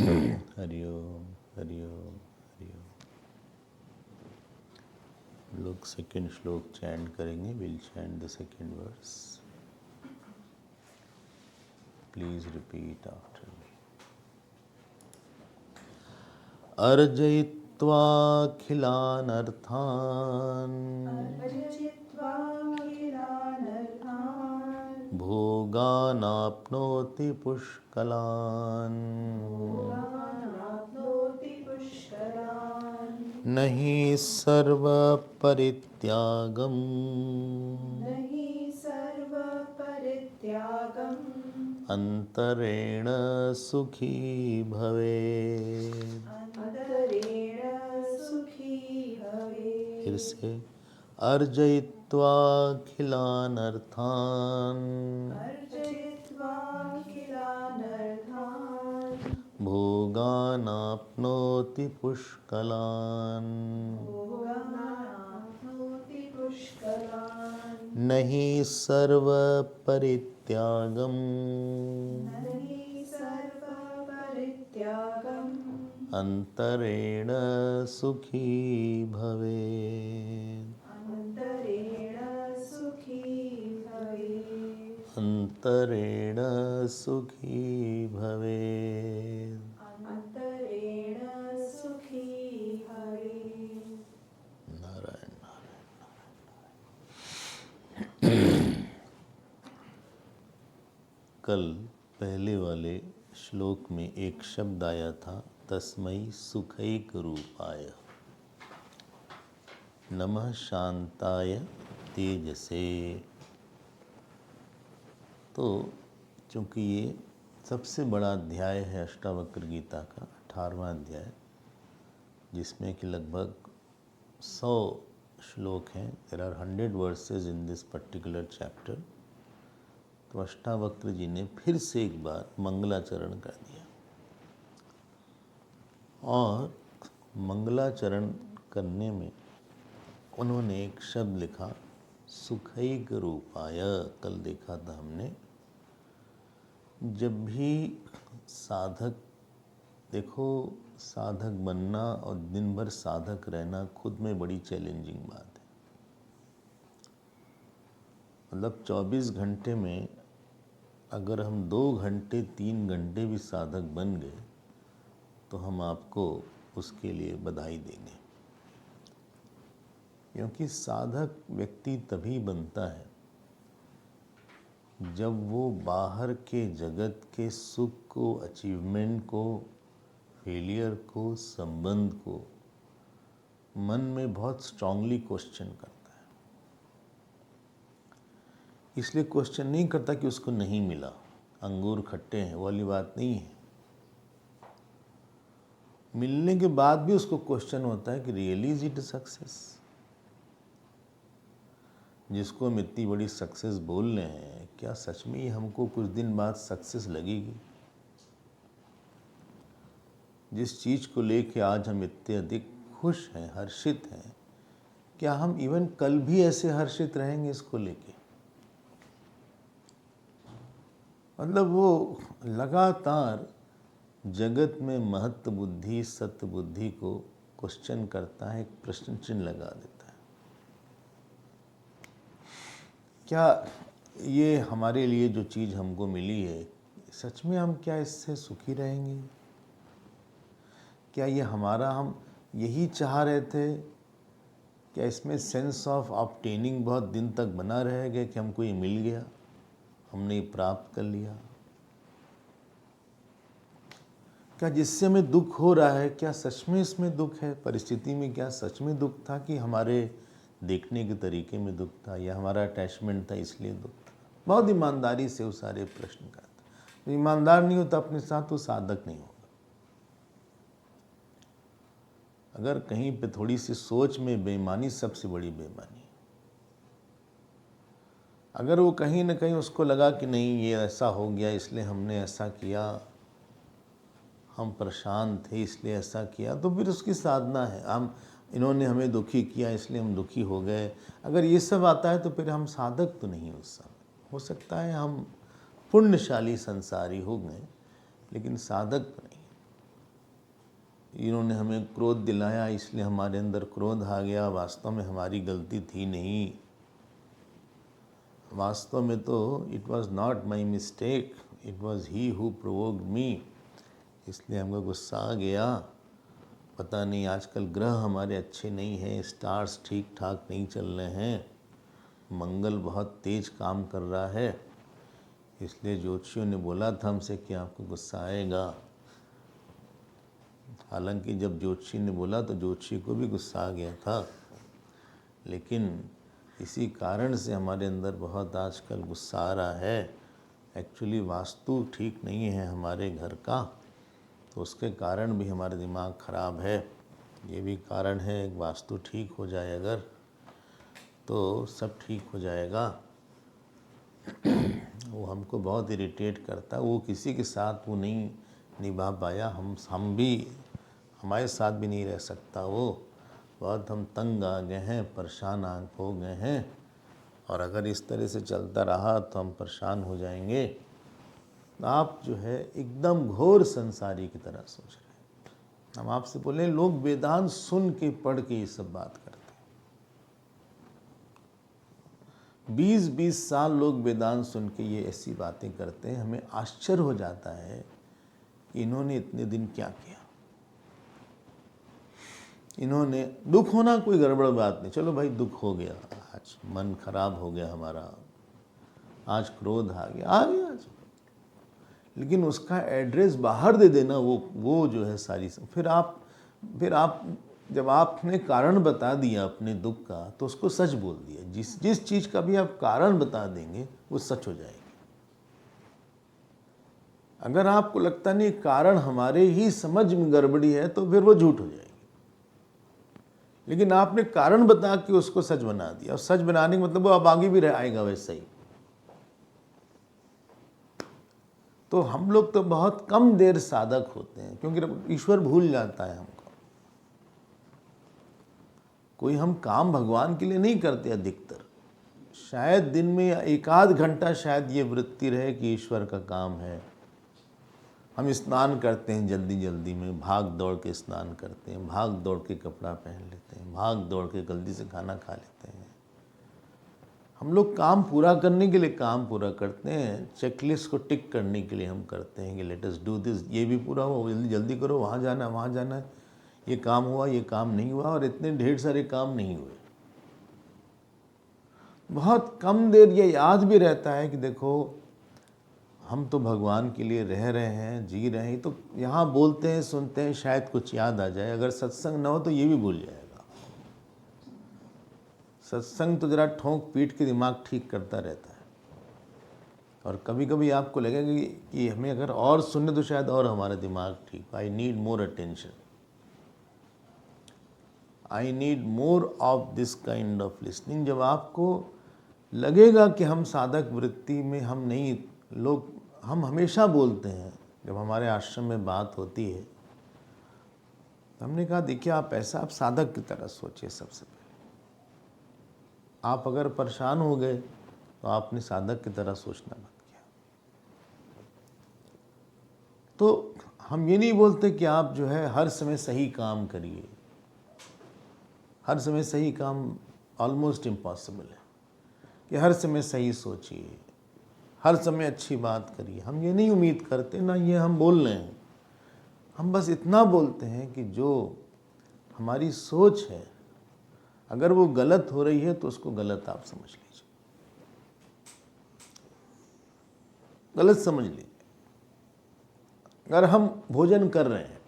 हरि ओम हरि ओम हरि ओम। लोग सेकेंड श्लोक चैंट करेंगे। Will chant the second verse. Please repeat after me. अर्जयित्वाखिलानर्थान् भोगानाप्नोति पुष्कलान् न हि सर्वपरित्यागम् अंतरेण सुखी भवेत्। फिर से अर्जयित्वाखिलानर्थान् भोगानाप्नोति पुष्कलान् न हि सर्वपरित्यागम् अंतरेण सुखी भवेत्। अंतरेण सुखी भवेत्। नारायण नारायण। कल पहले वाले श्लोक में एक शब्द आया था, तस्मै सुखैक रूपाय नमः शांताय तेजसे। तो चूँकि ये सबसे बड़ा अध्याय है अष्टावक्र गीता का, 18वां अध्याय, जिसमें कि लगभग 100 श्लोक हैं। There are 100 verses in this particular chapter. तो अष्टावक्र जी ने फिर से एक बार मंगलाचरण कर दिया, और मंगलाचरण करने में उन्होंने एक शब्द लिखा, सुखैक रूपाय। कल देखा था हमने, जब भी साधक, देखो साधक बनना और दिन भर साधक रहना खुद में बड़ी चैलेंजिंग बात है। मतलब 24 घंटे में अगर हम 2 घंटे 3 घंटे भी साधक बन गए तो हम आपको उसके लिए बधाई देंगे, क्योंकि साधक व्यक्ति तभी बनता है जब वो बाहर के जगत के सुख को, अचीवमेंट को, फेलियर को, संबंध को मन में बहुत स्ट्रांगली क्वेश्चन करता है। इसलिए क्वेश्चन नहीं करता कि उसको नहीं मिला, अंगूर खट्टे हैं, वो वाली बात नहीं है। मिलने के बाद भी उसको क्वेश्चन होता है कि रियली इज इट सक्सेस। जिसको हम इतनी बड़ी सक्सेस बोल रहे हैं, क्या सच में ही हमको कुछ दिन बाद सक्सेस लगेगी? जिस चीज़ को लेके आज हम इतने अधिक खुश हैं, हर्षित हैं, क्या हम इवन कल भी ऐसे हर्षित रहेंगे इसको लेके? मतलब वो लगातार जगत में महत्व बुद्धि, सत्य बुद्धि को क्वेश्चन करता है, एक प्रश्न चिन्ह लगा देता है। क्या ये हमारे लिए जो चीज़ हमको मिली है, सच में हम क्या इससे सुखी रहेंगे? क्या ये हमारा, हम यही चाह रहे थे? क्या इसमें सेंस ऑफ ऑब्टेनिंग बहुत दिन तक बना रहेगा कि हमको ये मिल गया, हमने ये प्राप्त कर लिया? क्या जिससे हमें दुख हो रहा है, क्या सच में इसमें दुख है? परिस्थिति में क्या सच में दुख था, कि हमारे देखने के तरीके में दुख था, या हमारा अटैचमेंट था इसलिए दुख था? बहुत ईमानदारी से वो सारे प्रश्न करता। ईमानदार नहीं होता अपने साथ, तो साधक नहीं होगा। अगर कहीं पे थोड़ी सी सोच में बेईमानी, सबसे बड़ी बेईमानी। अगर वो कहीं ना कहीं उसको लगा कि नहीं ये ऐसा हो गया इसलिए हमने ऐसा किया, हम परेशान थे इसलिए ऐसा किया, तो फिर उसकी साधना है। हम, इन्होंने हमें दुखी किया इसलिए हम दुखी हो गए। अगर ये सब आता है तो फिर हम साधक तो नहीं उस समय। हो सकता है हम पुण्यशाली संसारी हो गए, लेकिन साधक तो नहीं। इन्होंने हमें क्रोध दिलाया इसलिए हमारे अंदर क्रोध आ गया, वास्तव में हमारी गलती थी नहीं। वास्तव में तो it was not my mistake, it was he who provoked me, इसलिए हमको गुस्सा आ गया। पता नहीं आजकल ग्रह हमारे अच्छे नहीं हैं, स्टार्स ठीक ठाक नहीं चल रहे हैं, मंगल बहुत तेज काम कर रहा है, इसलिए ज्योतिषियों ने बोला था हमसे कि आपको गुस्सा आएगा। हालांकि जब ज्योतिषी ने बोला तो ज्योतिषी को भी गुस्सा आ गया था, लेकिन इसी कारण से हमारे अंदर बहुत आजकल गुस्सा आ रहा है। एक्चुअली वास्तु ठीक नहीं है हमारे घर का, तो उसके कारण भी हमारा दिमाग खराब है। ये भी कारण है, वास्तु ठीक हो जाए अगर तो सब ठीक हो जाएगा। वो हमको बहुत इरिटेट करता है, वो किसी के साथ वो नहीं निभा पाया, हम भी हमारे साथ भी नहीं रह सकता वो। बहुत हम तंग आ गए हैं, परेशान हो गए हैं, और अगर इस तरह से चलता रहा तो हम परेशान हो जाएंगे। आप जो है एकदम घोर संसारी की तरह सोच रहे हैं। हम आपसे बोले लोग वेदांत सुन के पढ़ के ये सब बात करते हैं। 20-20 साल लोग वेदांत सुन के ये ऐसी बातें करते हैं। हमें आश्चर्य हो जाता है कि इन्होंने इतने दिन क्या किया। इन्होंने दुख होना कोई गड़बड़ बात नहीं, चलो भाई दुख हो गया, आज मन खराब हो गया हमारा, आज क्रोध आ गया आज, लेकिन उसका एड्रेस बाहर दे देना, वो जो है सारी। फिर आप जब आपने कारण बता दिया अपने दुख का तो उसको सच बोल दिया। जिस चीज़ का भी आप कारण बता देंगे वो सच हो जाएगी। अगर आपको लगता नहीं कारण हमारे ही समझ में गड़बड़ी है तो फिर वो झूठ हो जाएगी। लेकिन आपने कारण बता के उसको सच बना दिया, और सच बनाने का मतलब वो अब आगे भी आएगा वैसा ही। तो हम लोग तो बहुत कम देर साधक होते हैं, क्योंकि ईश्वर भूल जाता है हमको। कोई हम काम भगवान के लिए नहीं करते अधिकतर, शायद दिन में एक आध घंटा शायद ये वृत्ति रहे कि ईश्वर का काम है। हम स्नान करते हैं जल्दी जल्दी में, भाग दौड़ के स्नान करते हैं, भाग दौड़ के कपड़ा पहन लेते हैं, भाग दौड़ के जल्दी से खाना खा लेते हैं। हम लोग काम पूरा करने के लिए काम पूरा करते हैं, चेकलिस्ट को टिक करने के लिए हम करते हैं कि लेट अस डू दिस, ये भी पूरा हुआ, जल्दी जल्दी करो, वहाँ जाना है, वहाँ जाना है, ये काम हुआ, ये काम नहीं हुआ, और इतने ढेर सारे काम नहीं हुए। बहुत कम देर ये याद भी रहता है कि देखो हम तो भगवान के लिए रह रहे हैं, जी रहे हैं। तो यहाँ बोलते हैं, सुनते हैं, शायद कुछ याद आ जाए। अगर सत्संग ना हो तो ये भी भूल जाएगा। सत्संग तो जरा ठोंक पीट के दिमाग ठीक करता रहता है, और कभी कभी आपको लगेगा कि हमें अगर और सुने तो शायद और हमारा दिमाग ठीक। I need more attention, I need more of this kind of listening. जब आपको लगेगा कि हम साधक वृत्ति में हम नहीं, हम हमेशा बोलते हैं, जब हमारे आश्रम में बात होती है तो हमने कहा देखिए आप ऐसा, आप साधक की तरह सोचिए। सबसे पहले आप अगर परेशान हो गए तो आपने साधक की तरह सोचना मत किया। तो हम ये नहीं बोलते कि आप जो है हर समय सही काम करिए, हर समय सही काम ऑलमोस्ट इम्पॉसिबल है, कि हर समय सही सोचिए, हर समय अच्छी बात करिए। हम ये नहीं उम्मीद करते, ना ये हम बोल रहे हैं। हम बस इतना बोलते हैं कि जो हमारी सोच है अगर वो गलत हो रही है तो उसको गलत आप समझ लीजिए, गलत समझ लीजिए। अगर हम भोजन कर रहे हैं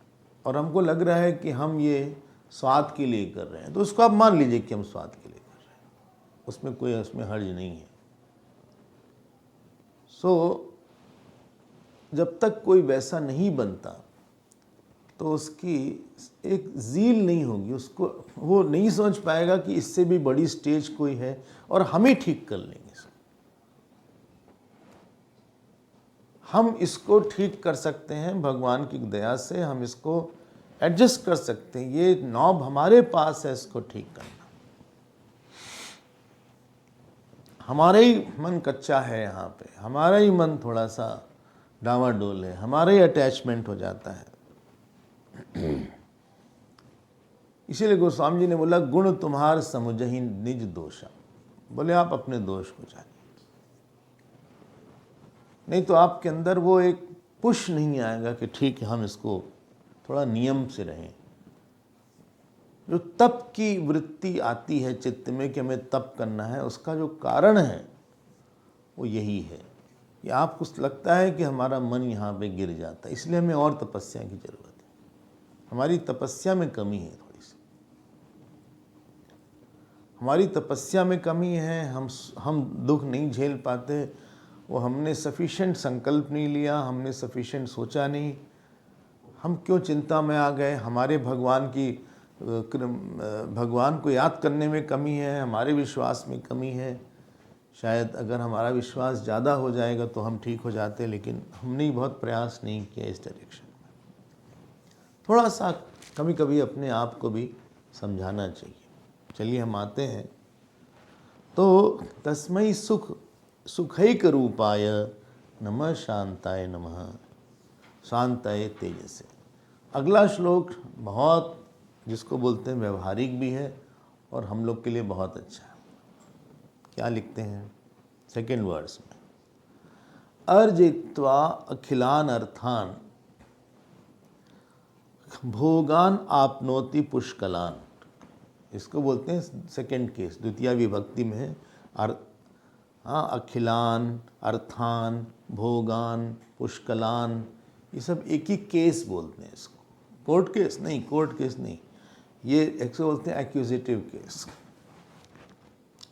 और हमको लग रहा है कि हम ये स्वाद के लिए कर रहे हैं तो उसको आप मान लीजिए कि हम स्वाद के लिए कर रहे हैं, उसमें हर्ज नहीं है। जब तक कोई वैसा नहीं बनता तो उसकी एक ज़ील नहीं होगी, उसको वो नहीं समझ पाएगा कि इससे भी बड़ी स्टेज कोई है और हमें ठीक कर लेंगे इसको। हम इसको ठीक कर सकते हैं भगवान की दया से, हम इसको एडजस्ट कर सकते हैं। ये नॉब हमारे पास है इसको ठीक करना। हमारा ही मन कच्चा है यहाँ पे, हमारा ही मन थोड़ा सा डावाडोल है, हमारा ही अटैचमेंट हो जाता है। इसीलिए गोस्वामी जी ने बोला गुण तुम्हार समुझहि निज दोषा, बोले आप अपने दोष को जानिए, नहीं तो आपके अंदर वो एक पुश नहीं आएगा कि ठीक है हम इसको थोड़ा नियम से रहें। जो तप की वृत्ति आती है चित्त में कि हमें तप करना है, उसका जो कारण है वो यही है कि आपको लगता है कि हमारा मन यहाँ पे गिर जाता है, इसलिए हमें और तपस्या की जरूरत है। हमारी तपस्या में कमी है, थोड़ी सी हमारी तपस्या में कमी है। हम दुख नहीं झेल पाते, वो हमने सफिशिएंट संकल्प नहीं लिया, हमने सफिशिएंट सोचा नहीं, हम क्यों चिंता में आ गए। हमारे भगवान को याद करने में कमी है, हमारे विश्वास में कमी है। शायद अगर हमारा विश्वास ज़्यादा हो जाएगा तो हम ठीक हो जाते, लेकिन हमने बहुत प्रयास नहीं किया इस डायरेक्शन में। थोड़ा सा कभी कभी अपने आप को भी समझाना चाहिए। चलिए हम आते हैं, तो तस्मै सुखैक रूपाय नमः शांताय नमः शांताय तेजसे। अगला श्लोक बहुत, जिसको बोलते हैं व्यवहारिक भी है और हम लोग के लिए बहुत अच्छा है। क्या लिखते हैं सेकेंड वर्स में, अर्जित्वा अखिलान अर्थान भोगान आपनोति पुष्कलान। इसको बोलते हैं सेकेंड केस, द्वितीय विभक्ति में है। अखिलान, अर्थान, भोगान, पुष्कलान, ये सब एक ही केस बोलते हैं इसको। कोर्ट केस नहीं, ये एक से बोलते हैं एक्यूजिटिव केस,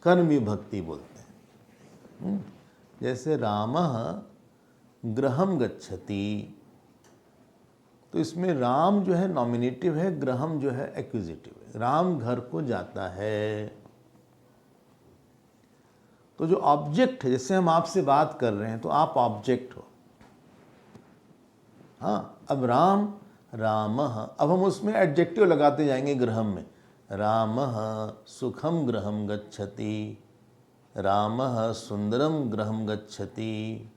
कर्म विभक्ति बोलते हैं। जैसे रामः गृहम गच्छति, तो इसमें राम जो है नॉमिनेटिव है, गृहम जो है एक्यूजिटिव है। राम घर को जाता है, तो जो ऑब्जेक्ट है, जैसे हम आपसे बात कर रहे हैं तो आप ऑब्जेक्ट हो। हाँ, अब रामः, अब हम उसमें एडजेक्टिव लगाते जाएंगे गृहम में। रामः सुखम गृहम गच्छति, रामः सुंदरम गृहम गच्छति,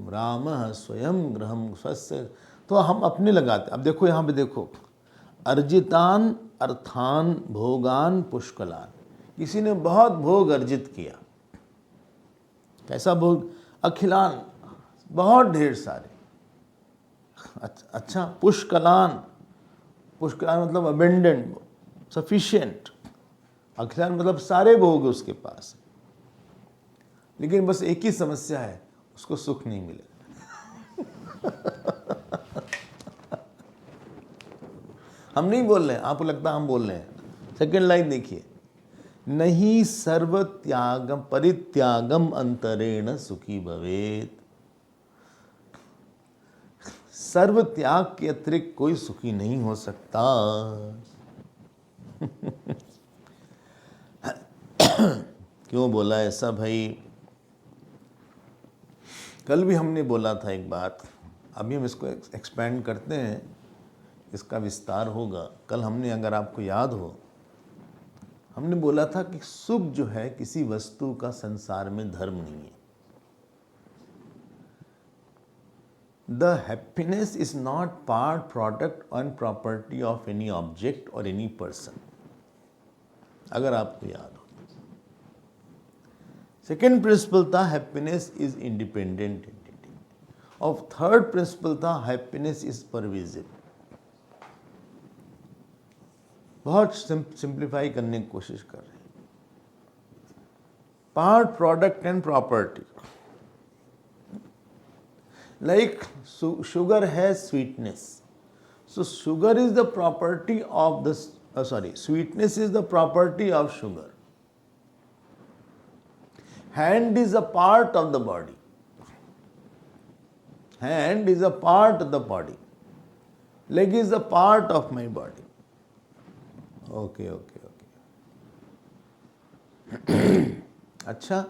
रामः स्वयं गृहम स्वस्य। तो हम अपने लगाते। अब देखो यहाँ पे देखो, अर्जितान अर्थान भोगान पुष्कलान। किसी ने बहुत भोग अर्जित किया। कैसा भोग? अखिलान, बहुत ढेर सारे। अच्छा, पुष्कलान मतलब अबेंडेंट, सफिशिएंट। अखिलान मतलब सारे भोग उसके पास, लेकिन बस एक ही समस्या है, उसको सुख नहीं मिले। हम नहीं बोल रहे हैं, आपको लगता है हम बोल रहे हैं। सेकेंड लाइन देखिए, नहीं सर्व त्यागम परित्यागम अंतरेण सुखी भवेत। सर्व त्याग के अतिरिक्त कोई सुखी नहीं हो सकता। क्यों बोला ऐसा भाई? कल भी हमने बोला था एक बात, अभी हम इसको एक्सपेंड करते हैं, इसका विस्तार होगा। कल हमने, अगर आपको याद हो, हमने बोला था कि सुख जो है किसी वस्तु का संसार में धर्म नहीं है। The happiness is not part, product and property of any object or any person, अगर आपको याद हो। सेकेंड प्रिंसिपल था हैप्पीनेस इज इंडिपेंडेंट एंटिटी, और थर्ड प्रिंसिपल था हैप्पीनेस इज परवेसिव। बहुत सिंप्लीफाई करने की कोशिश कर रहे हैं। Part, product and property. Like sugar has sweetness, so sugar is the property of the sweetness is the property of sugar. Hand is a part of the body. Hand is a part of the body. Leg is a part of my body. Okay. अच्छा,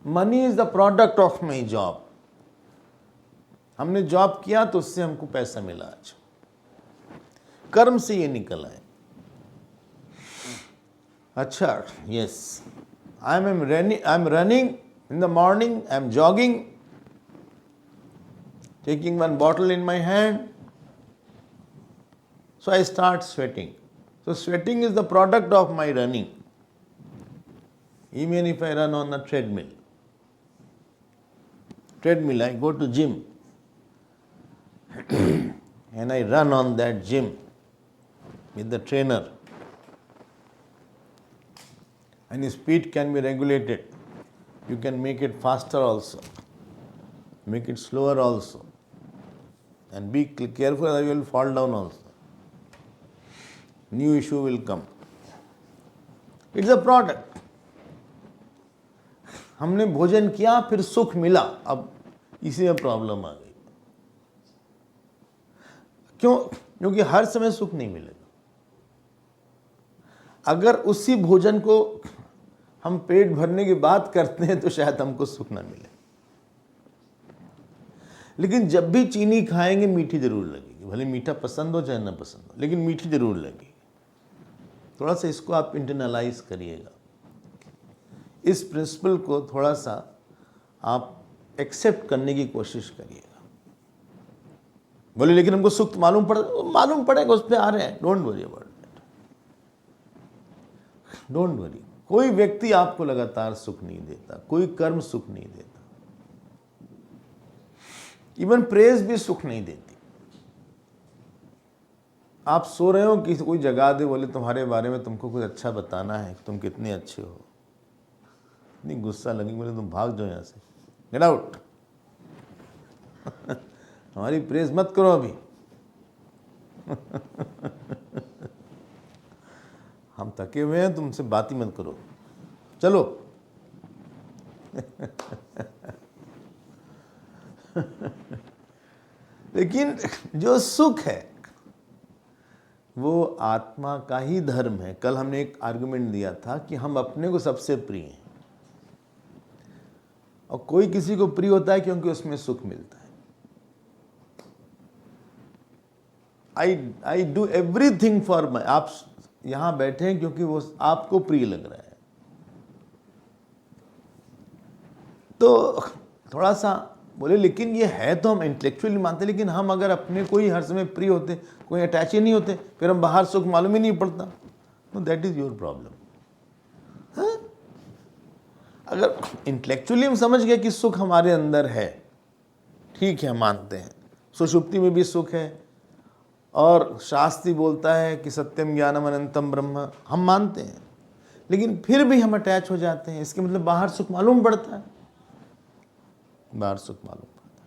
money is the product of my job. हमने job किया तो उससे हमको पैसा मिला। आज कर्म से ये निकल आए। अच्छा, yes, I am running in the morning, I am jogging, taking one bottle in my hand, So I start sweating. So sweating is the product of my running. Even if I run on a treadmill, I go to gym and I run on that gym with the trainer, and the speed can be regulated. You can make it faster also, make it slower also, and be careful that you will fall down also. New issue will come. It's a product. हमने भोजन किया, फिर सुख मिला, अब इसी में problem आ गई। क्यों? क्योंकि हर समय सुख नहीं मिलेगा। अगर उसी भोजन को हम पेट भरने की बात करते हैं तो शायद हमको सुख ना मिले। लेकिन जब भी चीनी खाएंगे मीठी जरूर लगेगी, भले मीठा पसंद हो चाहे ना पसंद हो, लेकिन मीठी जरूर लगेगी। थोड़ा सा इसको आप इंटरनलाइज करिएगा, इस प्रिंसिपल को थोड़ा सा आप एक्सेप्ट करने की कोशिश करिएगा। बोले लेकिन हमको सुख मालूम पड़ेगा, उस पर आ रहे हैं। Don't worry about that, don't worry. कोई व्यक्ति आपको लगातार सुख नहीं देता, कोई कर्म सुख नहीं देता, इवन प्रेज भी सुख नहीं देती। आप सो रहे हो, किसी कोई जगा दे, बोले तुम्हारे बारे में तुमको कुछ अच्छा बताना है, तुम कितने अच्छे हो, इतनी गुस्सा लगी, बोले तुम भाग जाओ यहाँ से, गेट आउट। हमारी प्रेज मत करो अभी। हम थके हुए हैं, तुमसे बात ही मत करो, चलो। लेकिन जो सुख है वो आत्मा का ही धर्म है। कल हमने एक आर्गुमेंट दिया था कि हम अपने को सबसे प्रिय हैं, और कोई किसी को प्रिय होता है क्योंकि उसमें सुख मिलता है। I do everything for my. आप यहां बैठे हैं क्योंकि वो आपको प्रिय लग रहा है। तो थोड़ा सा बोले लेकिन ये है तो हम इंटेलेक्चुअली मानते, लेकिन हम अगर अपने को ही हर समय प्रिय होते, कोई अटैच ही नहीं होते, फिर हम बाहर सुख मालूम ही नहीं पड़ता। तो दैट इज योर प्रॉब्लम। अगर इंटेलेक्चुअली हम समझ गए कि सुख हमारे अंदर है, ठीक है, मानते हैं, सुषुप्ति में भी सुख है, और शास्त्र बोलता है कि सत्यम ज्ञानम अनंतम ब्रह्म, हम मानते हैं, लेकिन फिर भी हम अटैच हो जाते हैं। इसके मतलब बाहर सुख मालूम पड़ता है, बाहर सुख मालूम पड़ता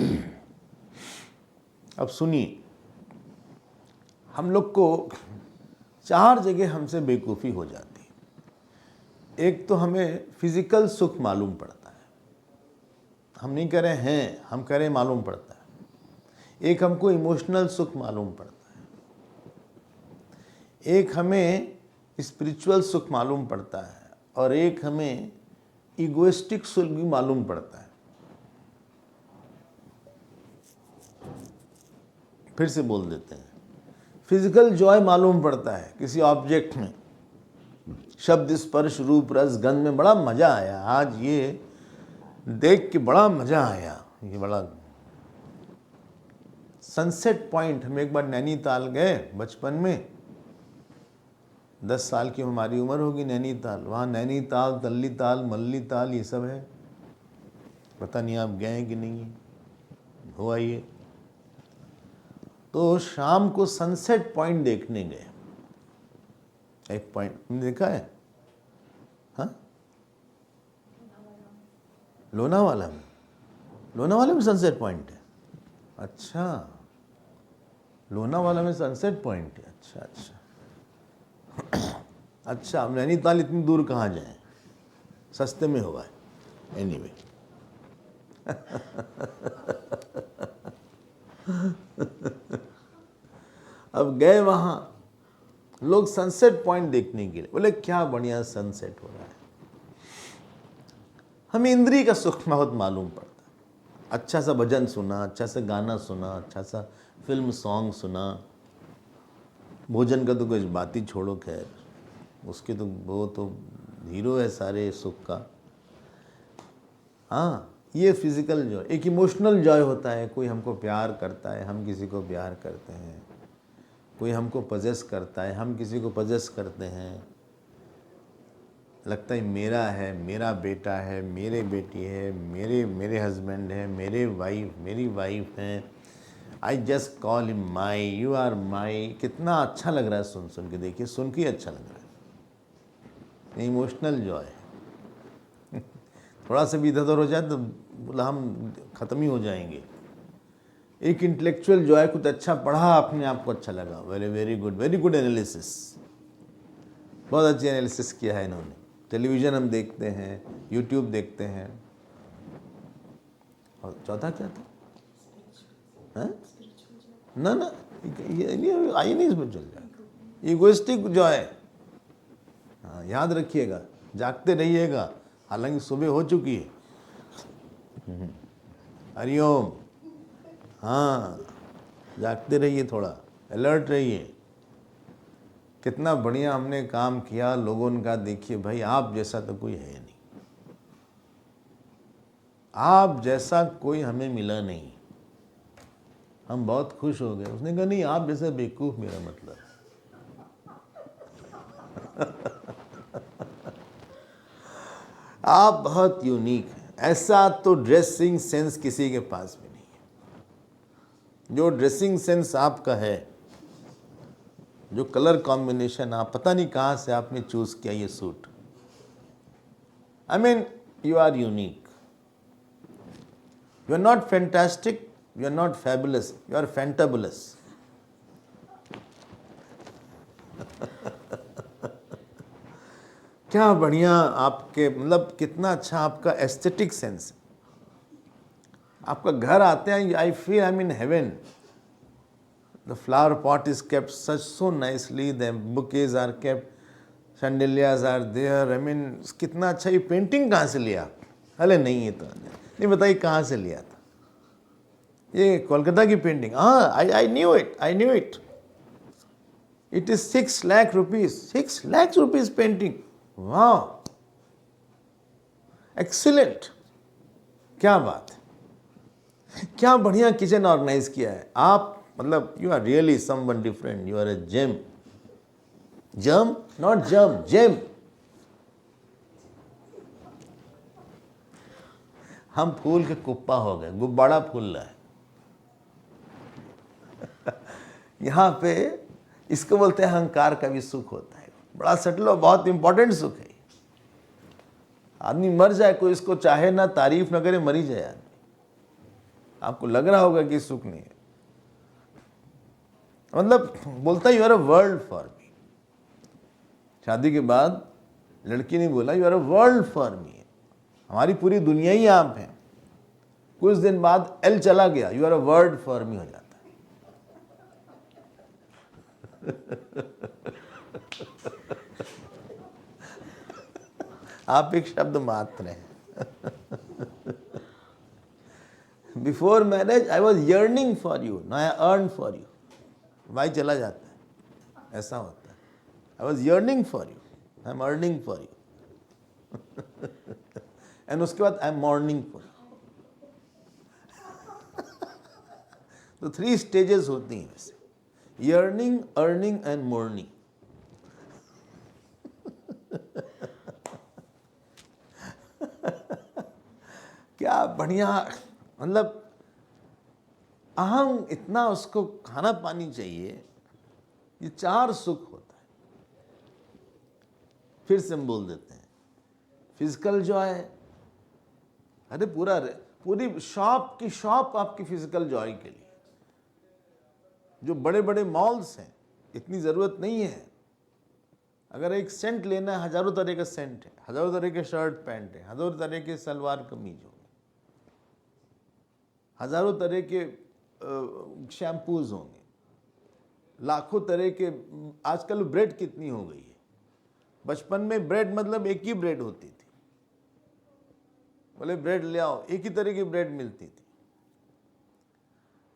है। अब सुनिए, हम लोग को 4 जगह हमसे बेवकूफ़ी हो जाती है। एक तो हमें फिजिकल सुख मालूम पड़ता है, हम नहीं कह रहे हैं, हम कह रहे हैं मालूम पड़ता है। एक हमको इमोशनल सुख मालूम पड़ता है, एक हमें स्पिरिचुअल सुख मालूम पड़ता है, और एक हमें इगोइस्टिक सुख भी मालूम पड़ता है। फिर से बोल देते हैं, फिजिकल जॉय मालूम पड़ता है किसी ऑब्जेक्ट में, शब्द स्पर्श रूप रस गंध में बड़ा मजा आया, आज ये देख के बड़ा मजा आया, ये बड़ा सनसेट पॉइंट। हम एक बार नैनीताल गए बचपन में, 10 साल की हमारी उम्र होगी, नैनीताल। वहाँ नैनीताल, तल्लीताल, मल्लीताल, ये सब है। पता नहीं आप गए हैं कि नहीं, हो आइए। तो शाम को सनसेट पॉइंट देखने गए। एक पॉइंट हमने देखा है, हाँ, लोनावाला में। लोनावाला में सनसेट पॉइंट है? अच्छा, लोनावाला में सनसेट पॉइंट है। अच्छा अच्छा अच्छा, नैनीताल इतनी दूर कहाँ जाएं, सस्ते में होगा। एनीवे, अब गए वहाँ, लोग सनसेट पॉइंट देखने के लिए, बोले क्या बढ़िया सनसेट हो रहा है। हमें इंद्रिय का सुख बहुत मालूम पड़ता है। अच्छा सा भजन सुना, अच्छा सा गाना सुना, अच्छा सा फिल्म सॉन्ग सुना। भोजन का तो कुछ बात ही छोड़ो, खैर उसके तो वो तो हीरो है सारे सुख का। हाँ, ये फिजिकल जॉय। एक इमोशनल जॉय होता है, कोई हमको प्यार करता है, हम किसी को प्यार करते हैं, कोई हमको पजेस करता है, हम किसी को पजेस करते हैं, लगता है मेरा है, मेरा बेटा है, मेरे बेटी है, मेरे हस्बैंड है, मेरी वाइफ है, I just call him my, you are my. कितना अच्छा लग रहा है सुन सुन के, देखिए सुन के ही अच्छा लग रहा है। इमोशनल जॉय है। थोड़ा सा भी इधर उधर हो जाए तो बोला हम ख़त्म ही हो जाएंगे। एक इंटेलेक्चुअल जॉय, कुछ अच्छा पढ़ा, अपने आप को अच्छा लगा, वेरी गुड एनालिसिस, बहुत अच्छी एनालिसिस किया है इन्होंने। टेलीविज़न हम देखते हैं, यूट्यूब देखते हैं। और चौथा क्या था? ना ये आई नहीं, इसमें चल जाए इगोइस्टिक जॉय। हाँ, याद रखिएगा, जागते रहिएगा, हालांकि सुबह हो चुकी है। हरिओम। हाँ, जागते रहिए, थोड़ा अलर्ट रहिए। कितना बढ़िया हमने काम किया लोगों का, देखिए भाई, आप जैसा तो कोई है नहीं, आप जैसा कोई हमें मिला नहीं, हम बहुत खुश हो गए। उसने कहा नहीं, आप जैसा बेवकूफ, मेरा मतलब। आप बहुत यूनिक हैं। ऐसा तो ड्रेसिंग सेंस किसी के पास भी नहीं है जो ड्रेसिंग सेंस आपका है, जो कलर कॉम्बिनेशन आप पता नहीं कहाँ से आपने चूज किया ये suit. I mean, you are unique, you are not fantastic, you are not fabulous, you are fantabulous. क्या बढ़िया आपके, मतलब कितना अच्छा आपका एस्थेटिक सेंस है। आपका घर आते हैं, I feel I am in heaven. The flower pot is kept such so nicely, the bouquets are kept, chandeliers are there. I mean, कितना अच्छा। ये पेंटिंग कहाँ से लिया? अरे नहीं, ये तो नहीं, बताइए कहाँ से लिया था? ये कोलकाता की पेंटिंग? हाँ, I knew it. It is 6 lakh rupees, 6 lakh rupees painting. वाह, एक्सीलेंट, क्या बात है, क्या बढ़िया किचन ऑर्गेनाइज किया है आप। मतलब you are really someone different, you are a gem. Jam, not jam, gem. हम फूल के कुप्पा हो गए, गुब्बारा फूल रहा है। यहाँ पे इसको बोलते हैं अहंकार का भी सुख होता है, बड़ा सटल और बहुत इंपॉर्टेंट सुख है। आदमी मर जाए, कोई इसको चाहे ना, तारीफ ना करे, मरी जाए आदमी, आपको लग रहा होगा कि सुख नहीं है। मतलब बोलता you are a world for me. शादी के बाद लड़की ने बोला you are a world for me, हमारी पूरी दुनिया ही आप हैं। कुछ दिन बाद एल चला गया, you are a world for me हो जाता है। आप एक शब्द मात्र हैं। Before marriage I was yearning for you, now I earn for you. भाई चला जाता है, ऐसा होता है। I was yearning for you, I am earning for you. And उसके बाद I am mourning for you. तो 3 स्टेजेस होती हैं वैसे, यर्निंग, अर्निंग एंड मॉर्निंग। क्या बढ़िया, मतलब अहम इतना उसको खाना पानी चाहिए। ये 4 सुख होता है। फिर से हम बोल देते हैं, फिजिकल जॉय, अरे पूरी शॉप की शॉप आपकी फिजिकल जॉय के लिए। जो बड़े बड़े मॉल्स हैं, इतनी ज़रूरत नहीं है। अगर एक सेंट लेना है, हज़ारों तरह का सेंट है, हज़ारों तरह के शर्ट पैंट है, हज़ारों तरह के सलवार कमीज होंगे, हज़ारों तरह के शैम्पूज होंगे, लाखों तरह के। आजकल ब्रेड कितनी हो गई है। बचपन में ब्रेड मतलब एक ही ब्रेड होती थी, बोले ब्रेड ले आओ, एक ही तरह की ब्रेड मिलती थी।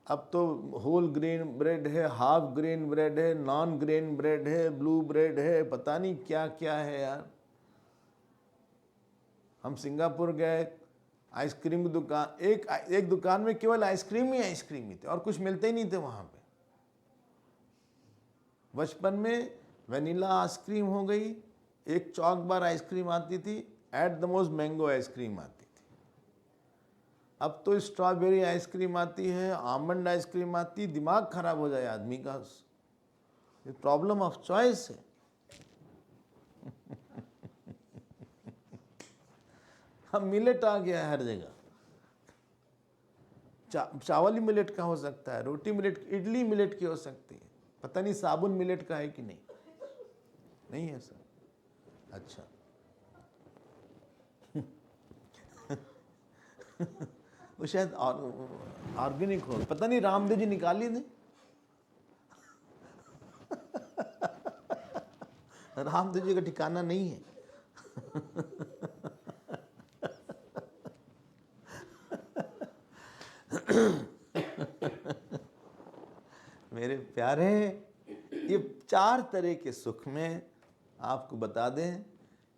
अब तो होल ग्रेन ब्रेड है, हाफ ग्रेन ब्रेड है, नॉन ग्रेन ब्रेड है, ब्लू ब्रेड है, पता नहीं क्या क्या है यार। हम सिंगापुर गए, आइसक्रीम की दुकान, एक दुकान में केवल आइसक्रीम ही थे और कुछ मिलते ही नहीं थे वहाँ पे। बचपन में वनीला आइसक्रीम हो गई, एक चॉक बार आइसक्रीम आती थी, at the most mango ice cream आती थी। अब तो स्ट्रॉबेरी आइसक्रीम आती है, आमंड आइसक्रीम आती, दिमाग खराब हो जाए आदमी का। ये प्रॉब्लम ऑफ चॉइस है। अब मिलेट आ गया है हर जगह। चावल ही मिलेट का हो सकता है, रोटी मिलेट, इडली मिलेट की हो सकती है, पता नहीं साबुन मिलेट का है कि नहीं। नहीं है सर, अच्छा। वो शायद ऑर्गेनिक हो, पता नहीं, रामदेव जी निकाली थे। रामदेव जी का ठिकाना नहीं है। मेरे प्यारे, ये 4 तरह के सुख में आपको बता दें,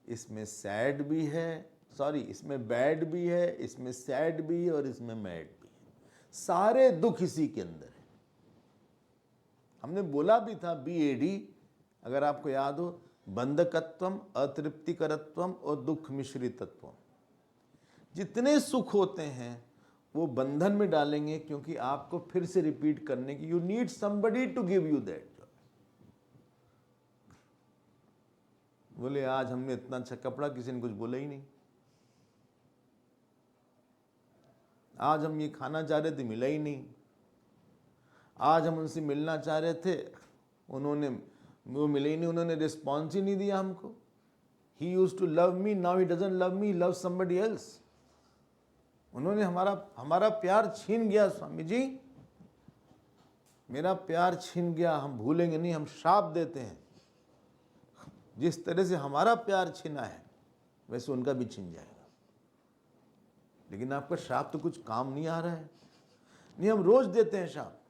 इसमें सैड भी है, सॉरी, इसमें बैड भी है, इसमें सैड भी है और इसमें मैड भी है। सारे दुख इसी के अंदर है। हमने बोला भी था BAD, अगर आपको याद हो, बंधकत्वम, अतृप्तिकरत्वम और दुख मिश्रितत्वम। जितने सुख होते हैं वो बंधन में डालेंगे, क्योंकि आपको फिर से रिपीट करने की, you need somebody to give you that joy. बोले आज हमने इतना अच्छा कपड़ा, किसी ने कुछ बोला ही नहीं। आज हम ये खाना चाह रहे थे, मिला ही नहीं। आज हम उनसे मिलना चाह रहे थे, उन्होंने, वो मिले ही नहीं, उन्होंने रिस्पॉन्स ही नहीं दिया हमको। He used to love me, now he doesn't love me, love somebody else. उन्होंने हमारा प्यार छीन गया स्वामी जी, मेरा प्यार छीन गया। हम भूलेंगे नहीं, हम श्राप देते हैं। जिस तरह से हमारा प्यार छीना है वैसे उनका भी छीन जाएगा। लेकिन आपका श्राप तो कुछ काम नहीं आ रहा है। नहीं, हम रोज देते हैं श्राप,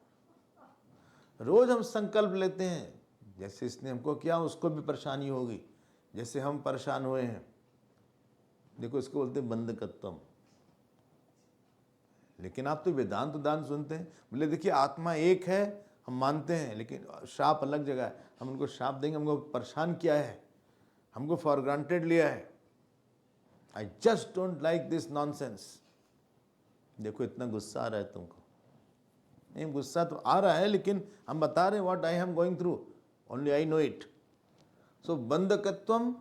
रोज हम संकल्प लेते हैं, जैसे इसने हमको किया उसको भी परेशानी होगी, जैसे हम परेशान हुए हैं। देखो, इसको बोलते हैं बंधकत्वम। लेकिन आप तो वेदांत दान सुनते हैं, बोले देखिए आत्मा एक है, हम मानते हैं, लेकिन श्राप अलग जगह है। हम उनको श्राप देंगे, हमको परेशान किया है, हमको फॉर ग्रांटेड लिया है। I just don't like this nonsense. देखो इतना गुस्सा आ रहा है तुमको। नहीं, गुस्सा तो आ रहा है, लेकिन हम बता रहे हैं what I am going through, only I know it. So बंधकत्वम,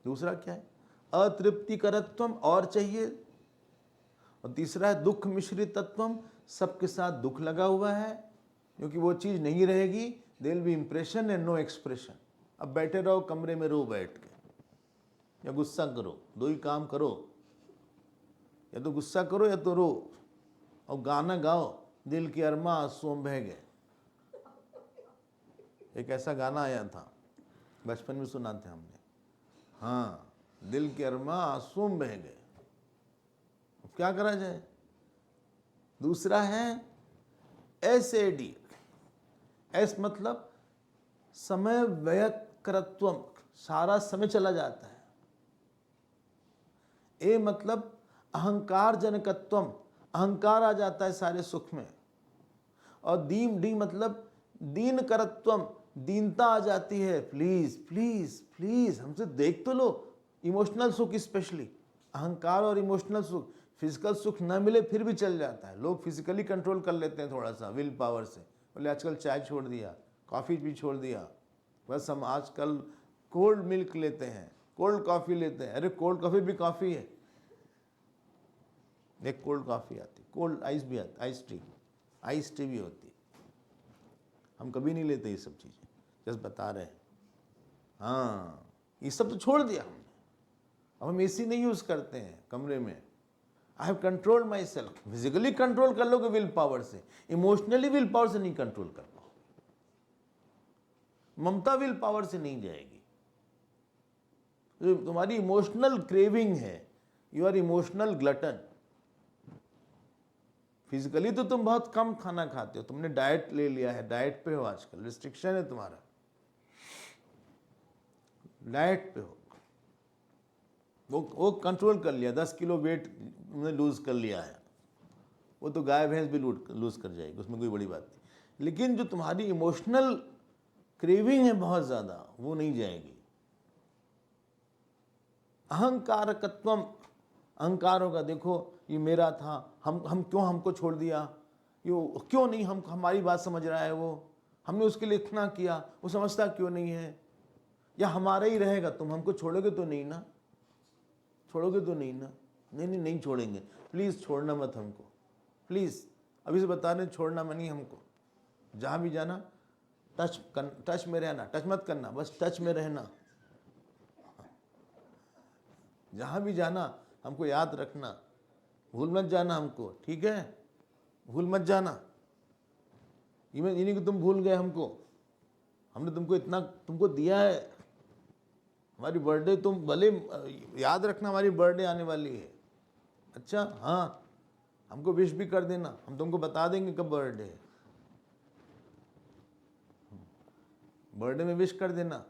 दूसरा क्या है? अतृप्तिकरत्वम, और चाहिए। और तीसरा है दुख मिश्रितत्वम, सबके साथ दुख लगा हुआ है, क्योंकि वो चीज़ नहीं रहेगी, there will be impression and no expression. अब बैठे रहो कमरे में, रो बैठ के, या गुस्सा करो, दो ही काम करो, या तो गुस्सा करो या तो रो, और गाना गाओ, दिल की अरमा आंसुओं बह गए। एक ऐसा गाना आया था, बचपन में सुना था हमने, हाँ, दिल की अरमा आंसुओं बह गए। अब क्या करा जाए? दूसरा है SAD। एस मतलब समय व्ययकरत्वम, सारा समय चला जाता है। ए मतलब अहंकार जनकत्वम, अहंकार आ जाता है सारे सुख में। और डी मतलब दीन करत्वम, दीनता आ जाती है। प्लीज प्लीज प्लीज हमसे देख तो लो। इमोशनल सुख स्पेशली, अहंकार और इमोशनल सुख। फिजिकल सुख ना मिले फिर भी चल जाता है, लोग फिजिकली कंट्रोल कर लेते हैं थोड़ा सा विल पावर से। बोले आजकल चाय छोड़ दिया, कॉफ़ी भी छोड़ दिया, बस हम आजकल कोल्ड मिल्क लेते हैं, कोल्ड कॉफ़ी लेते हैं। अरे कोल्ड कॉफ़ी भी कॉफ़ी है, एक कोल्ड कॉफ़ी आती, कोल्ड आइस भी आती, आइस टी भी होती है। हम कभी नहीं लेते ये सब चीज़ें, जस्ट बता रहे हैं। हाँ, ये सब तो छोड़ दिया हमने। अब हम AC नहीं यूज़ करते हैं कमरे में। I have controlled my self. Physically control कर लोगे विल पावर से, इमोशनली विल पावर से नहीं कंट्रोल कर पाओ। ममता विल पावर से नहीं जाएगी। तुम्हारी इमोशनल क्रेविंग है, you are emotional glutton. Physically तो तुम बहुत कम खाना खाते हो, तुमने डाइट ले लिया है, डाइट पे हो आजकल, रिस्ट्रिक्शन है तुम्हारा, डाइट पे हो। वो कंट्रोल कर लिया, 10 किलो वेट उन्होंने लूज़ कर लिया है, वो तो गाय भैंस भी लूज़ कर जाएगी, उसमें कोई बड़ी बात नहीं। लेकिन जो तुम्हारी इमोशनल क्रेविंग है बहुत ज़्यादा, वो नहीं जाएगी। अहंकारकत्वम, अहंकार होगा, देखो ये मेरा था, हम क्यों, हमको छोड़ दिया, ये क्यों नहीं हम, हमारी बात समझ रहा है वो, हमने उसके लिए इतना किया, वो समझता क्यों नहीं है, या हमारा ही रहेगा, तुम हमको छोड़ोगे तो नहीं ना, छोड़ोगे तो नहीं ना, नहीं नहीं नहीं छोड़ेंगे, प्लीज़ छोड़ना मत हमको, प्लीज़ अभी से बता रहे, छोड़ना नहीं हमको, जहाँ भी जाना टच में रहना, टच मत करना, बस टच में रहना, जहाँ भी जाना हमको याद रखना, भूल मत जाना हमको, ठीक है, भूल मत जाना, ये नहीं कि तुम भूल गए हमको, हमने तुमको इतना तुमको दिया है, हमारी बर्थडे तुम भले याद रखना, हमारी बर्थडे आने वाली है, अच्छा हाँ, हमको विश भी कर देना, हम तुमको बता देंगे कब बर्थडे है, बर्थडे में विश कर देना,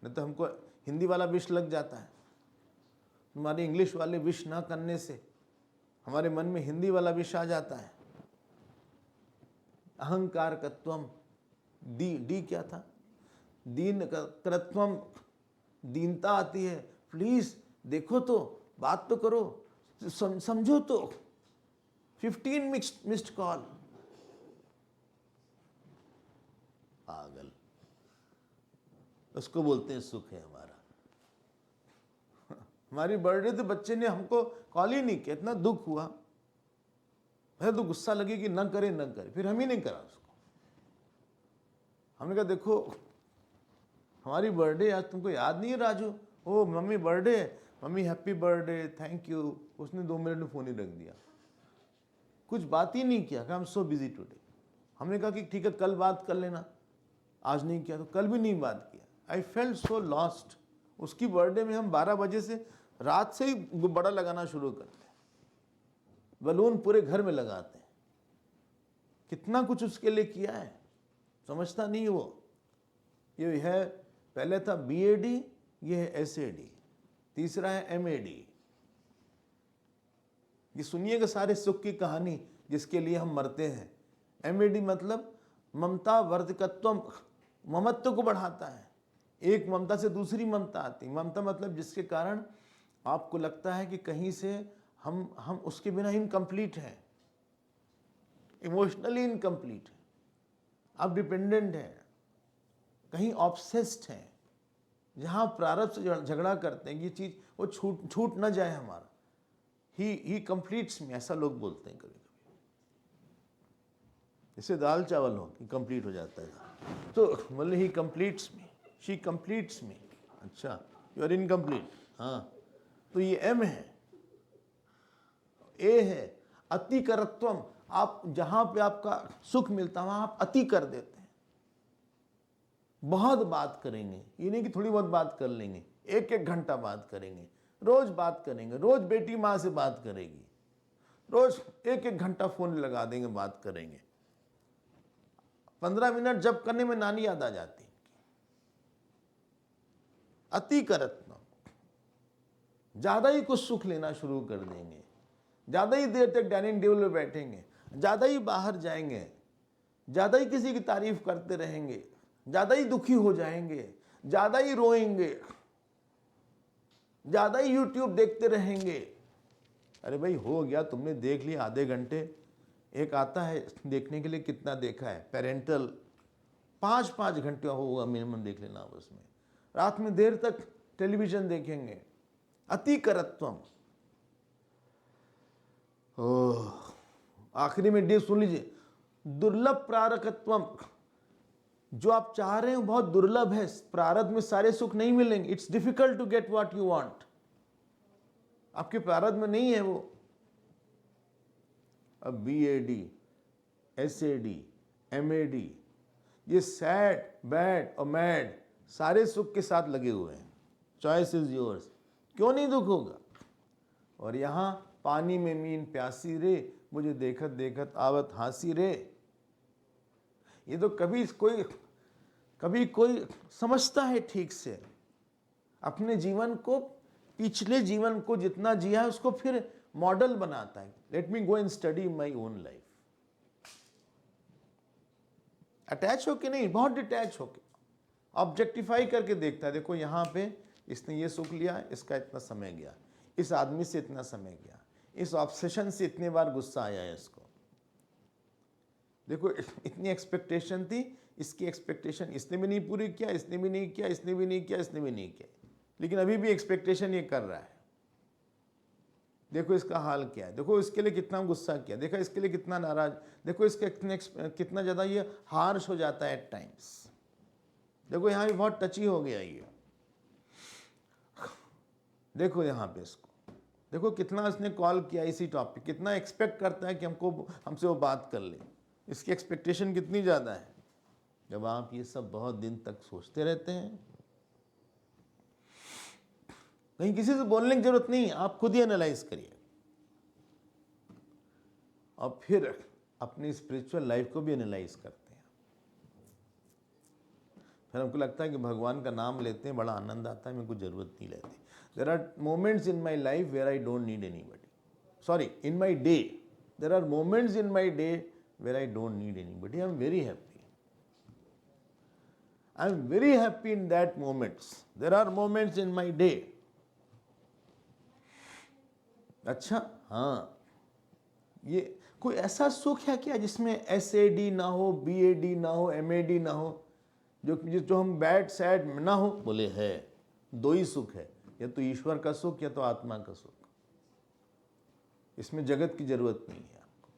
नहीं तो हमको हिंदी वाला विश लग जाता है, तुम्हारे इंग्लिश वाले विश ना करने से हमारे मन में हिंदी वाला विश आ जाता है। अहंकार कत्वम, डी क्या था, दीन करत्वम, दीनता आती है, प्लीज देखो तो, बात तो करो, समझो तो, 15 मिस्ड कॉल, पागल, उसको बोलते हैं सुख है हमारा। हमारी बर्थडे तो बच्चे ने हमको कॉल ही नहीं किया, इतना दुख हुआ, पहले तो गुस्सा लगे कि न करे न करे, फिर हम ही नहीं करा उसको, हमने कहा देखो हमारी बर्थडे आज तुमको याद नहीं है राजू, ओ mummy birthday, mummy happy birthday thank you, उसने 2 मिनट में फ़ोन ही रख दिया, कुछ बात ही नहीं किया, I am so busy today. हमने कहा कि ठीक है कल बात कर लेना, आज नहीं किया तो कल भी नहीं बात किया, आई फेल्ट सो लॉस्ट। उसकी बर्थडे में हम 12 बजे से रात से ही गुब्बारा लगाना शुरू करते हैं, बलून पूरे घर में लगाते हैं, कितना कुछ उसके लिए किया है, समझता नहीं वो। ये है, पहले था BAD, ये है SAD, तीसरा है MAD। ये सुनिएगा सारे सुख की कहानी जिसके लिए हम मरते हैं। MAD मतलब ममता वर्धकत्वम, ममत्व को बढ़ाता है, एक ममता से दूसरी ममता आती, ममता मतलब जिसके कारण आपको लगता है कि कहीं से हम उसके बिना इनकम्प्लीट हैं, इमोशनली इनकम्प्लीट है, आप डिपेंडेंट हैं, कहीं ऑब्सेस्ड हैं, जहाँ प्रारब्ध से झगड़ा करते हैं, ये चीज़ वो छूट ना जाए हमारा, ही कंप्लीट्स में, ऐसा लोग बोलते हैं कभी कभी, जैसे दाल चावल हो कि कंप्लीट हो जाता है, तो मतलब ही कंप्लीट्स में, शी कंप्लीट्स में, अच्छा यू आर इनकम्प्लीट, हाँ, तो ये M है। A है अतिकरत्वम, आप जहाँ पे आपका सुख मिलता वहाँ आप अति कर देते हैं, बहुत बात करेंगे, ये नहीं कि थोड़ी बहुत बात कर लेंगे, 1-1 घंटा बात करेंगे, रोज बात करेंगे, रोज बेटी माँ से बात करेगी, रोज 1-1 घंटा फोन लगा देंगे, बात करेंगे, 15 मिनट जब करने में नानी याद आ जाती, अतिकरत्वम, ज्यादा ही कुछ सुख लेना शुरू कर देंगे, ज्यादा ही देर तक डाइनिंग टेबल में बैठेंगे, ज्यादा ही बाहर जाएंगे, ज्यादा ही किसी की तारीफ करते रहेंगे, ज्यादा ही दुखी हो जाएंगे, ज्यादा ही रोएंगे, ज्यादा ही YouTube देखते रहेंगे। अरे भाई हो गया, तुमने देख लिया आधे घंटे, एक आता है देखने के लिए कितना देखा है, पेरेंटल 5-5 घंटे होगा मिनिमम, देख लेना उसमें, रात में देर तक टेलीविजन देखेंगे, अतिकरत्वम। आखिरी में डी सुन लीजिए, दुर्लभ प्रारकत्वम, जो आप चाह रहे हैं बहुत दुर्लभ है, प्रारब्ध में सारे सुख नहीं मिलेंगे, it's difficult to get what you want, आपके प्रारब्ध में नहीं है वो। अब BAD, SAD, MAD, ये सैड, बैड और मैड सारे सुख के साथ लगे हुए हैं, चॉइस इज योर्स, क्यों नहीं दुख होगा। और यहाँ पानी में मीन प्यासी रे, मुझे देखत देखत आवत हंसी रे, ये तो कभी कोई समझता है ठीक से, अपने जीवन को पिछले जीवन को जितना जिया है उसको फिर मॉडल बनाता है। Let me go and study my own life. Attach होके नहीं, बहुत डिटैच होके ऑब्जेक्टिफाई करके देखता है। देखो यहाँ पे इसने ये सुख लिया, इसका इतना समय गया, इस आदमी से इतना समय गया, इस ऑब्सेशन से इतने बार गुस्सा आया है इसको। देखो इतनी एक्सपेक्टेशन थी, इसकी एक्सपेक्टेशन इसने भी नहीं पूरी किया, इसने भी नहीं किया, इसने भी नहीं किया, इसने भी नहीं किया, लेकिन अभी भी एक्सपेक्टेशन ये कर रहा है। देखो इसका हाल क्या है, देखो इसके लिए कितना गुस्सा किया, देखो इसके लिए कितना नाराज, देखो इसके कितना ज़्यादा ये हार्श हो जाता है एट टाइम्स। देखो यहाँ भी बहुत टची हो गया ये। देखो यहाँ पे इसको देखो कितना इसने कॉल किया इसी टॉपिक, कितना एक्सपेक्ट करता है कि हमसे वो बात कर ले, इसकी एक्सपेक्टेशन कितनी ज़्यादा है। जब आप ये सब बहुत दिन तक सोचते रहते हैं, कहीं किसी से बोलने की जरूरत नहीं, आप खुद ही एनालाइज करिए और फिर अपनी स्पिरिचुअल लाइफ को भी एनालाइज करते हैं। फिर हमको लगता है कि भगवान का नाम लेते हैं, बड़ा आनंद आता है, मेरे को जरूरत नहीं रहती। There are moments in my life where I don't need anybody, sorry in my day, there are moments in my day where I don't need anybody. I am very happy, I am very happy in that moments. There are moments in my day. अच्छा, हाँ, ये कोई ऐसा सुख है क्या जिसमें SAD ना हो, BAD ना हो, MAD ना हो, जो हम बैड सैड ना हो? बोले है, दो ही सुख है, या तो ईश्वर का सुख या तो आत्मा का सुख। इसमें जगत की जरूरत नहीं है आपको।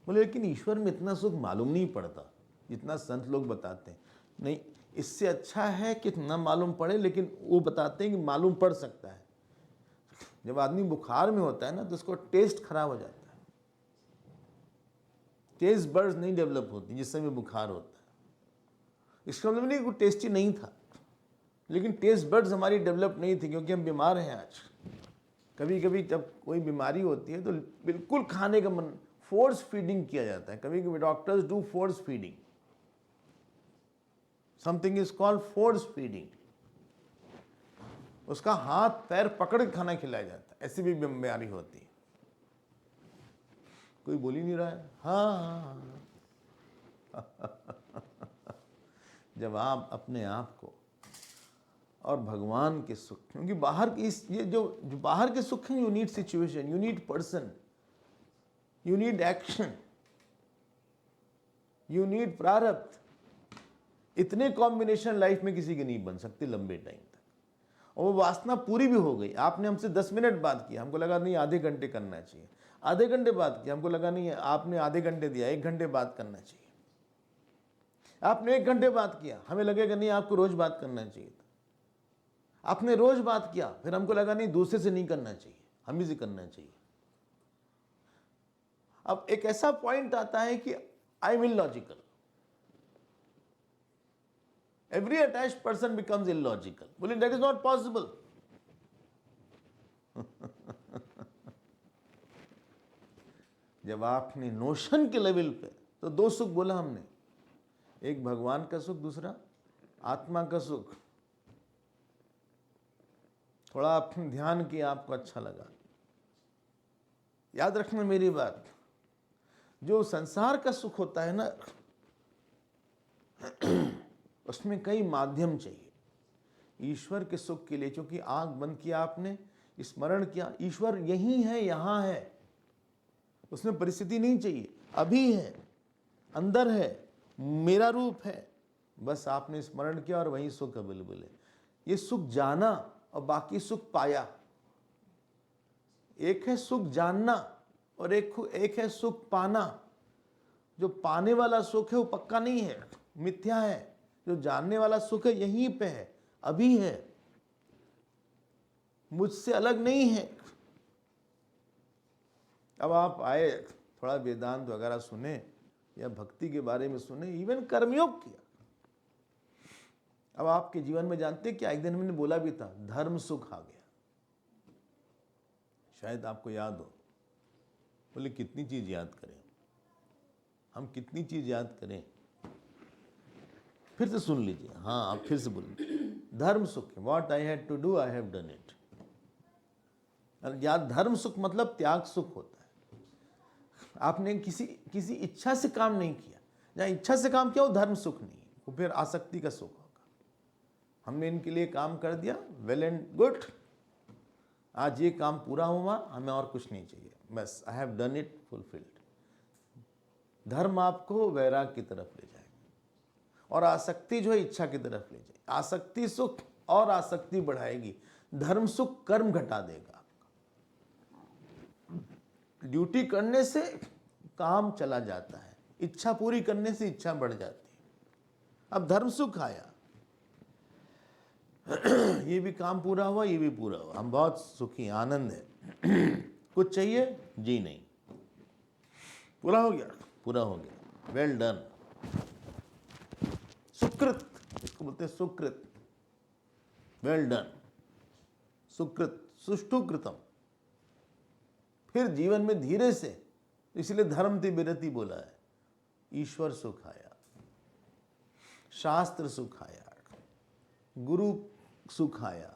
बोले लेकिन ईश्वर में इतना सुख मालूम नहीं पड़ता जितना संत लोग बताते हैं। नहीं, इससे अच्छा है कि ना मालूम पड़े, लेकिन वो बताते हैं कि मालूम पड़ सकता है। जब आदमी बुखार में होता है ना तो उसको टेस्ट खराब हो जाता है, टेस्ट बर्ड्स नहीं डेवलप होती जिस समय बुखार होता है। इसका मतलब नहीं कि टेस्टी नहीं था, लेकिन टेस्ट बर्ड्स हमारी डेवलप नहीं थी क्योंकि हम बीमार हैं आज। कभी कभी जब कोई बीमारी होती है तो बिल्कुल खाने का मन, फोर्स फीडिंग किया जाता है। कभी कभी doctors do force feeding, something is called force feeding. उसका हाथ पैर पकड़ के खाना खिलाया जाता है, ऐसी भी बीमारी होती है। कोई बोल ही नहीं रहा है, हाँ। जब आप अपने आप को और भगवान के सुख, क्योंकि बाहर की ये जो बाहर के सुख हैं, you need situation, you need person, you need action, you need प्रारब्ध। इतने कॉम्बिनेशन लाइफ में किसी के नहीं बन सकते लंबे टाइम तक। और वो वासना पूरी भी हो गई, आपने हमसे 10 मिनट बात किया, हमको लगा नहीं आधे घंटे करना चाहिए। आधे घंटे बात किया, हमको लगा नहीं आपने आधे घंटे दिया, 1 घंटे बात करना चाहिए। आपने 1 घंटे बात किया, हमें लगेगा नहीं आपको रोज बात करना चाहिए था। आपने रोज बात किया, फिर हमको लगा नहीं दूसरे से नहीं करना चाहिए, हम ही से करना चाहिए। अब एक ऐसा पॉइंट आता है कि I am illogical, every attached person becomes illogical. बोले that is not possible. जब आपने नोशन के लेवल पे, तो 2 सुख बोला हमने, एक भगवान का सुख, दूसरा आत्मा का सुख। थोड़ा आपने ध्यान किया, आपको अच्छा लगा। याद रखना मेरी बात, जो संसार का सुख होता है ना, उसमें कई माध्यम चाहिए ईश्वर के सुख के लिए। क्योंकि आंख बंद किया आपने, स्मरण किया, ईश्वर यही है, यहां है, उसमें परिस्थिति नहीं चाहिए, अभी है, अंदर है, मेरा रूप है, बस आपने स्मरण किया और वही सुख अवेलेबल है। ये सुख जाना और बाकी सुख पाया। एक है सुख जानना और एक है सुख पाना। जो पाने वाला सुख है वो पक्का नहीं है, मिथ्या है। जो जानने वाला सुख है यहीं पे है, अभी है, मुझसे अलग नहीं है। अब आप आए, थोड़ा वेदांत वगैरह सुने या भक्ति के बारे में सुने, इवन कर्मयोग किया। अब आपके जीवन में जानते क्या, एक दिन मैंने बोला भी था, धर्म सुख आ गया। शायद आपको याद हो। बोले कितनी चीज याद करें हम, कितनी चीज याद करें। फिर से सुन लीजिए, हाँ आप फिर से बोलिए, धर्म सुख है, what I had to do I have done it. या धर्म सुख मतलब त्याग सुख होता है। आपने किसी इच्छा से काम नहीं किया, जहाँ इच्छा से काम किया वो धर्म सुख नहीं है, वो फिर आसक्ति का सुख होगा। हमने इनके लिए काम कर दिया, वेल एंड गुड, आज ये काम पूरा हुआ, हमें और कुछ नहीं चाहिए, बस आई हैव डन इट, फुलफिल्ड। धर्म आपको वैराग की तरफ ले जाएगा और आसक्ति जो है इच्छा की तरफ ले जाएगी। आसक्ति सुख और आसक्ति बढ़ाएगी, धर्म सुख कर्म घटा देगा। ड्यूटी करने से काम चला जाता है, इच्छा पूरी करने से इच्छा बढ़ जाती है। अब धर्म सुख आया, ये भी काम पूरा हुआ, ये भी पूरा हुआ, हम बहुत सुखी, आनंद है। कुछ चाहिए जी नहीं, पूरा हो गया, पूरा हो गया, वेल डन। सुकृत, इसको बोलते हैं सुकृत, वेल डन, सुकृत, सुष्ठु कृतम। फिर जीवन में धीरे से, इसलिए धर्म ति विरति बोला है, ईश्वर सुख आया, शास्त्र सुख आया, गुरु सुख आया,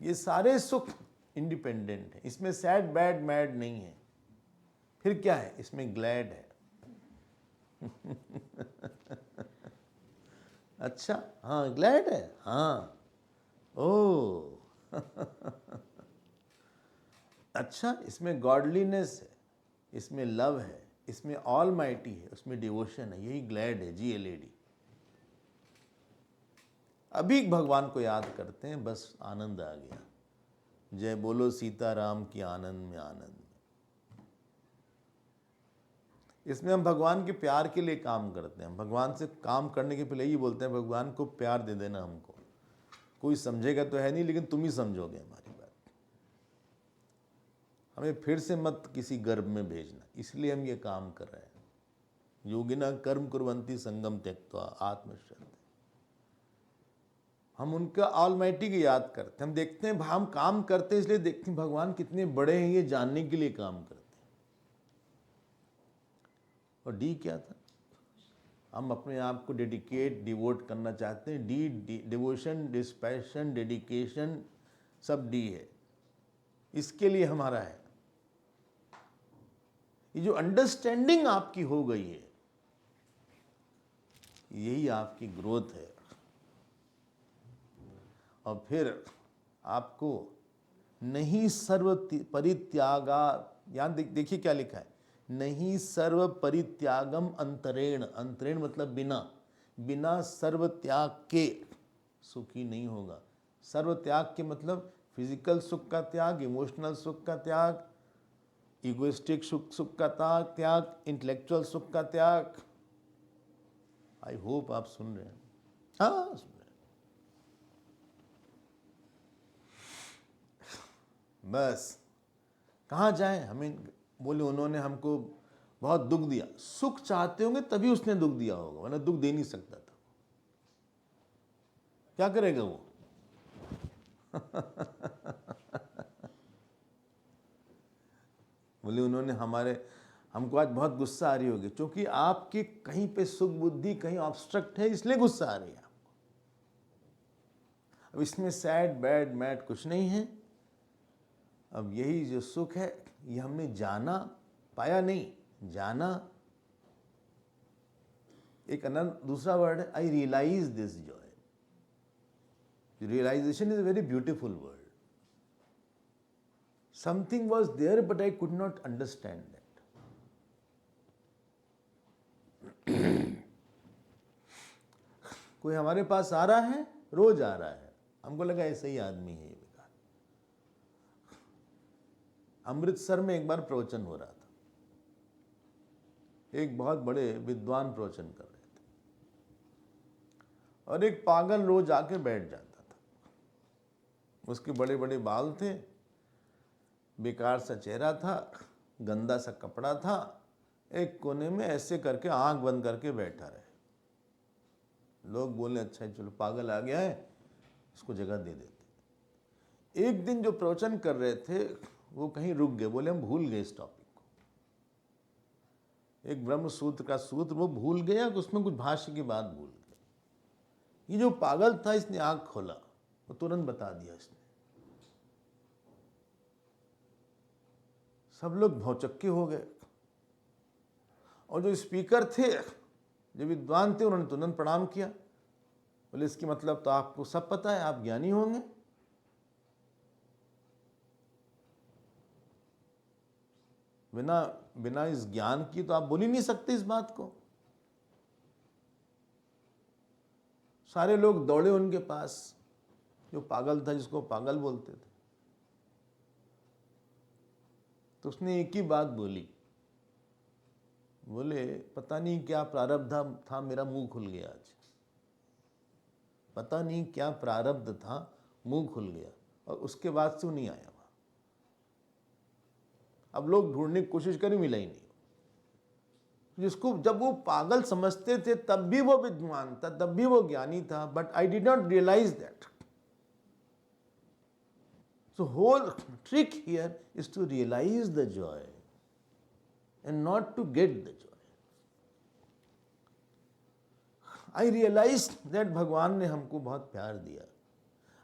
ये सारे सुख इंडिपेंडेंट है, इसमें सैड बैड मैड नहीं है। फिर क्या है, इसमें ग्लैड है। अच्छा, हाँ ग्लैड है, हाँ, ओ अच्छा, इसमें गॉडलीनेस है, इसमें लव है, इसमें ऑल माइटी है, उसमें डिवोशन है, यही ग्लैड है, GLAD। अभी भगवान को याद करते हैं, बस आनंद आ गया। जय बोलो सीताराम की, आनंद में आनंद। इसमें हम भगवान के प्यार के लिए काम करते हैं। भगवान से काम करने के पहले ही बोलते हैं, भगवान को प्यार दे देना हमको, कोई समझेगा तो है नहीं, लेकिन तुम ही समझोगे हमारी बात। हमें फिर से मत किसी गर्भ में भेजना, इसलिए हम ये काम कर रहे हैं। योगिना कर्म कुर्वन्ति संगम त्यक्त्वा आत्मश्रद्धे। हम उनका ऑलमाइटी की याद करते हैं। हम देखते हैं, हम काम करते हैं इसलिए देखते हैं भगवान कितने बड़े हैं, ये जानने के लिए काम करते हैं। और डी क्या था, हम अपने आप को डेडिकेट, डिवोट करना चाहते हैं। डी डिवोशन, डिस्पैशन, डेडिकेशन, सब डी है, इसके लिए हमारा है। ये जो अंडरस्टैंडिंग आपकी हो गई है, यही आपकी ग्रोथ है। और फिर आपको नहीं सर्व परित्यागा, यहां देखिए क्या लिखा है, नहीं सर्व परित्यागम अंतरेण। अंतरेण मतलब बिना, बिना सर्व त्याग के सुखी नहीं होगा। सर्व त्याग के मतलब फिजिकल सुख का त्याग, इमोशनल सुख का त्याग, इगोइस्टिक सुख का त्याग, इंटेलेक्चुअल सुख का त्याग। आई होप आप सुन रहे हैं, हाँ सुन रहे हैं। बस कहाँ जाएं, हमें बोले उन्होंने हमको बहुत दुख दिया। सुख चाहते होंगे तभी उसने दुख दिया होगा, वरना दुख दे नहीं सकता था। क्या करेगा वो? बोले उन्होंने हमको आज बहुत गुस्सा आ रही होगी, क्योंकि आपकी कहीं पे सुख बुद्धि कहीं ऑब्स्ट्रक्ट है, इसलिए गुस्सा आ रही है आपको। अब इसमें सैड बैड मैड कुछ नहीं है। अब यही जो सुख है, ये हमने जाना, पाया नहीं, जाना। एक दूसरा वर्ड है, I realise this joy. Realisation is a very beautiful word. Something was there but I could not understand that. कोई हमारे पास आ रहा है, रोज आ रहा है, हमको लगा ऐसा ही आदमी है ये बेकार। अमृतसर में एक बार प्रवचन हो रहा था, एक बहुत बड़े विद्वान प्रवचन कर रहे थे, और एक पागल रोज आके बैठ जाता था। उसके बड़े बड़े बाल थे, बेकार सा चेहरा था, गंदा सा कपड़ा था, एक कोने में ऐसे करके आंख बंद करके बैठा रहे। लोग बोले अच्छा चलो पागल आ गया है, इसको जगह दे देते। एक दिन जो प्रवचन कर रहे थे वो कहीं रुक गए, बोले हम भूल गए इस टॉपिक को। एक ब्रह्म सूत्र का सूत्र वो भूल गया, उसमें कुछ भाष्य की बात भूल गए। ये जो पागल था इसने आंख खोला, वो तुरंत बता दिया इसने। सब लोग भौचक्के हो गए, और जो स्पीकर थे, जो विद्वान थे, उन्होंने तुरंत प्रणाम किया। बोले इसकी मतलब तो आपको सब पता है, आप ज्ञानी होंगे। बिना बिना इस ज्ञान की तो आप बोल ही नहीं सकते इस बात को। सारे लोग दौड़े उनके पास, जो पागल था, जिसको पागल बोलते थे। तो उसने एक ही बात बोली, बोले पता नहीं क्या प्रारब्ध था, मेरा मुंह खुल गया आज। पता नहीं क्या प्रारब्ध था, मुंह खुल गया, और उसके बाद से वो नहीं आया वहां। अब लोग ढूंढने की कोशिश करें, मिला ही नहीं। जिसको जब वो पागल समझते थे तब भी वो विद्वान था, तब भी वो ज्ञानी था, but I did not realise that. So whole trick here is to realise the joy and not to get the joy. I realise that भगवान ने हमको बहुत प्यार दिया।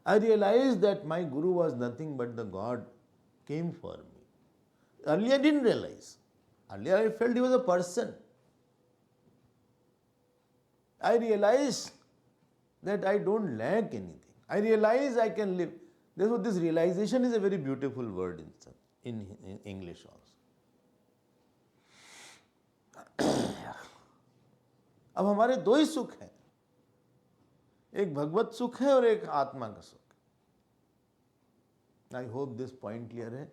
आई realise that my Guru was nothing but the God came for me. Earlier I didn't realize. Earlier I felt he was a person. I realized that I don't lack anything. I realize I can live. Therefore, this realization is a very beautiful word in English also. अब हमारे दो ही सुख हैं, एक भगवत सुख है और एक आत्मा का सुख। I hope this point clear है।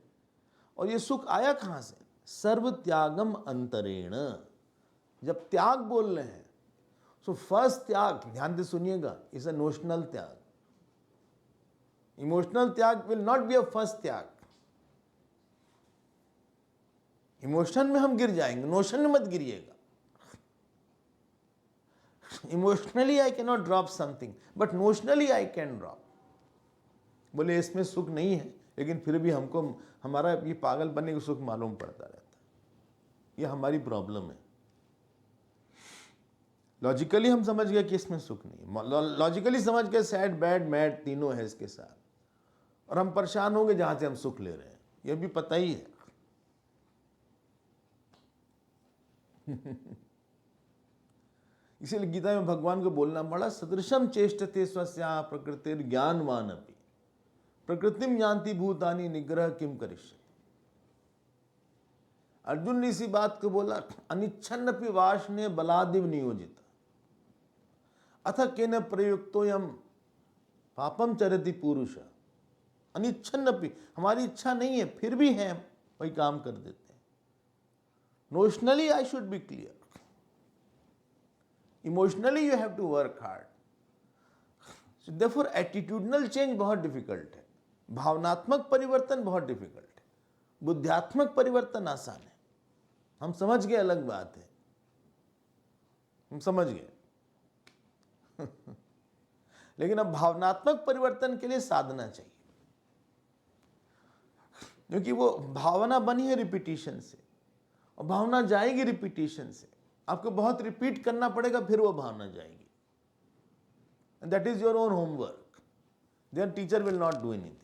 और ये सुख आया कहां से? सर्व त्यागम अंतरेण। जब त्याग बोल रहे हैं, सो फर्स्ट त्याग, ध्यान से सुनिएगा, इज अ नोशनल त्याग। इमोशनल त्याग will not be a first त्याग। इमोशन में हम गिर जाएंगे, नोशन में मत गिरिएगा। Emotionally I can not drop something, but notionally I can drop. बोले इसमें सुख नहीं है, लेकिन फिर भी हमको हमारा ये पागल बनने का सुख मालूम पड़ता रहता है। ये हमारी प्रॉब्लम है। लॉजिकली हम समझ गए कि इसमें सुख नहीं, लॉजिकली समझ गए सैड बैड मैड तीनों है इसके साथ, और हम परेशान होंगे जहां से हम सुख ले रहे हैं, ये भी पता ही है। इसीलिए गीता में भगवान को बोलना पड़ा, सदृशम चेष्टते स्वस्या प्रकृतिर ज्ञानवान अपि प्रकृतिम जानती भूतानि निग्रह किम करिष्यति। अर्जुन ने इसी बात को बोला, अनिच्छन्नपि वाष्णे बलादिव नियोजित अथ केन प्रयुक्तो यम पापम चरति पुरुष। अनिच्छन्नपि, हमारी इच्छा नहीं है, फिर भी है, वही काम कर देते हैं। Notionally I should be clear, emotionally you have to work hard. Therefore attitudinal change बहुत डिफिकल्ट है, भावनात्मक परिवर्तन बहुत डिफिकल्ट है, बुद्धियात्मक परिवर्तन आसान है। हम समझ गए, अलग बात है, हम समझ गए। लेकिन अब भावनात्मक परिवर्तन के लिए साधना चाहिए, क्योंकि वो भावना बनी है रिपीटिशन से, और भावना जाएगी रिपीटिशन से। आपको बहुत रिपीट करना पड़ेगा, फिर वो भावना जाएगी। That is your own homework, there teacher will not do anything.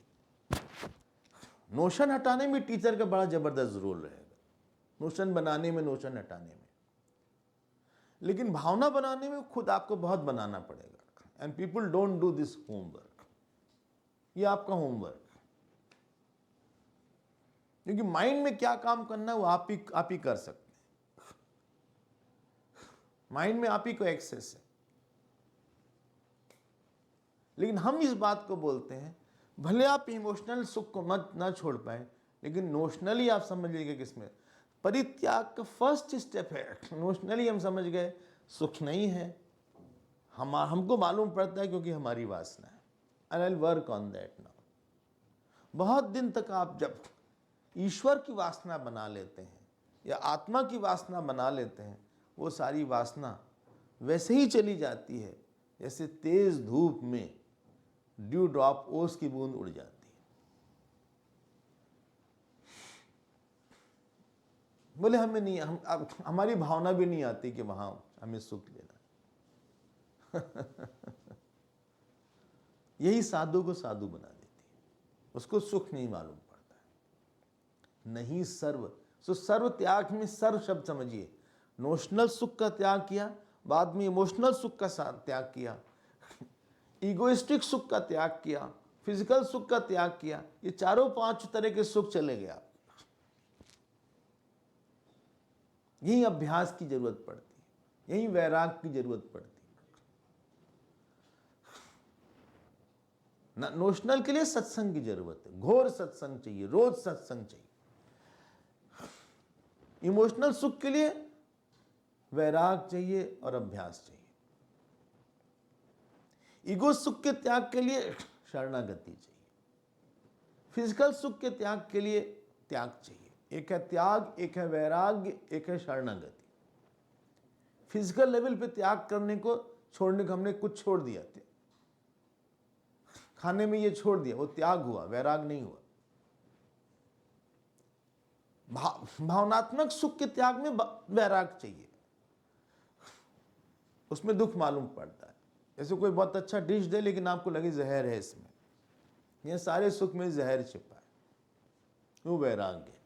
Notion हटाने में टीचर का बड़ा जबरदस्त रोल रहेगा, नोशन बनाने में, नोशन हटाने में। लेकिन भावना बनाने में खुद आपको बहुत बनाना पड़ेगा, and people don't do this homework. ये आपका होमवर्क, क्योंकि माइंड में क्या काम करना है वो आप ही कर सकते हैं। माइंड में आप ही को एक्सेस है। लेकिन हम इस बात को बोलते हैं, भले आप इमोशनल सुख को मत ना छोड़ पाए, लेकिन नोशनली आप समझ लीजिए किसमें परित्याग का फर्स्ट स्टेप है। नोशनली हम समझ गए सुख नहीं है, हमको मालूम पड़ता है क्योंकि हमारी वासना है, and I will work on that now. बहुत दिन तक आप जब ईश्वर की वासना बना लेते हैं या आत्मा की वासना बना लेते हैं, वो सारी वासना वैसे ही चली जाती है जैसे तेज धूप में ड्यू ड्रॉप, ओस की बूंद उड़ जाती है। बोले हमें नहीं, अब हमारी भावना भी नहीं आती कि वहां हमें सुख लेना। यही साधु को साधु बना देती है। उसको सुख नहीं मालूम पड़ता है। नहीं सर्व, सो सर्व त्याग में सर्व शब्द समझिए। नोशनल सुख का त्याग किया, बाद में इमोशनल सुख का त्याग किया, इगोइस्टिक सुख का त्याग किया, फिजिकल सुख का त्याग किया। ये चारों पांच तरह के सुख चले गए आप। यही अभ्यास की जरूरत पड़ती है, यही वैराग की जरूरत पड़ती है। नोशनल के लिए सत्संग की जरूरत है, घोर सत्संग चाहिए, रोज सत्संग चाहिए। इमोशनल सुख के लिए वैराग चाहिए और अभ्यास चाहिए। ईगो सुख के त्याग के लिए शरणागति चाहिए। फिजिकल सुख के त्याग के लिए त्याग चाहिए। एक है त्याग, एक है वैराग्य, एक है शरणागति। फिजिकल लेवल पे त्याग करने को, छोड़ने को, हमने कुछ छोड़ दिया था, खाने में ये छोड़ दिया, वो त्याग हुआ, वैराग नहीं हुआ। भावनात्मक सुख के त्याग में वैराग चाहिए, उसमें दुख मालूम पड़ता है। जैसे कोई बहुत अच्छा डिश दे लेकिन आपको लगे जहर है इसमें, ये सारे सुख में जहर छिपा है, वो वैराग्य है।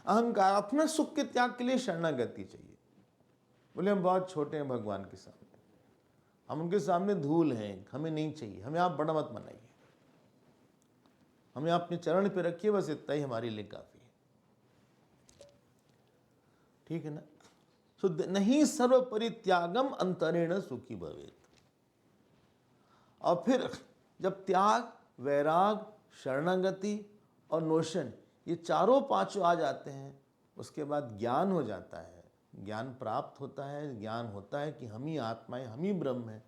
अहंकारात्मक सुख के त्याग के लिए शरणागति चाहिए। बोले हम बहुत छोटे हैं भगवान के सामने, हम उनके सामने धूल हैं, हमें नहीं चाहिए, हमें आप बड़ा मत बनाइए, हमें अपने चरण पे रखिए, बस इतना ही हमारे लिए काफी है। ठीक है ना। सो नहीं सर्व परित्यागम अंतरेण सुखी भवेत। और फिर जब त्याग, वैराग, शरणागति और नोशन, ये चारों पांचों आ जाते हैं, उसके बाद ज्ञान हो जाता है, ज्ञान प्राप्त होता है। ज्ञान होता है कि हम ही आत्मा है, हम ही ब्रह्म है।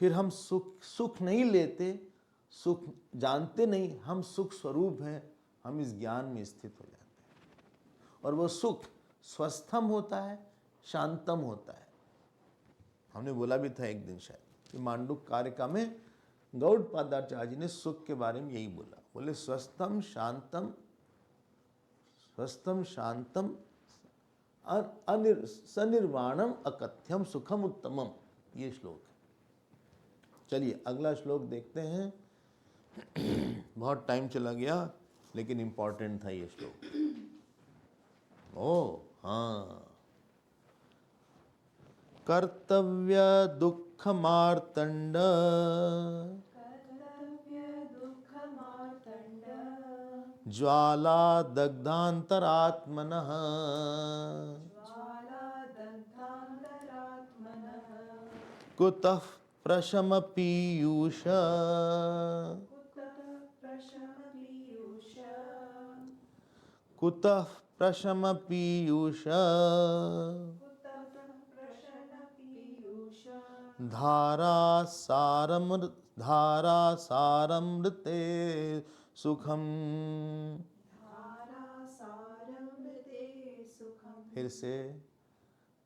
फिर हम सुख नहीं लेते, सुख जानते नहीं, हम सुख स्वरूप हैं। हम इस ज्ञान में स्थित हो जाते हैं और वो सुख स्वस्थम होता है, शांतम होता है। हमने बोला भी था एक दिन शायद कि मांडुक कारिका में गौड़पादाचार्य जी ने सुख के बारे में यही बोला। बोले स्वस्थम शांतम, स्वस्थम शांतम सनिर्वाणम अकथ्यम सुखम उत्तमम, ये श्लोक है। चलिए अगला श्लोक देखते हैं। बहुत टाइम चला गया लेकिन इंपॉर्टेंट था ये श्लोक। ओ हाँ, कर्तव्य दुख मार्तंड, ज्वाला दग्धांतरात्मनः, कुतः प्रशम पीयूष, कुतः प्रशम पीयूष, धारासारमृते सुखम। फिर से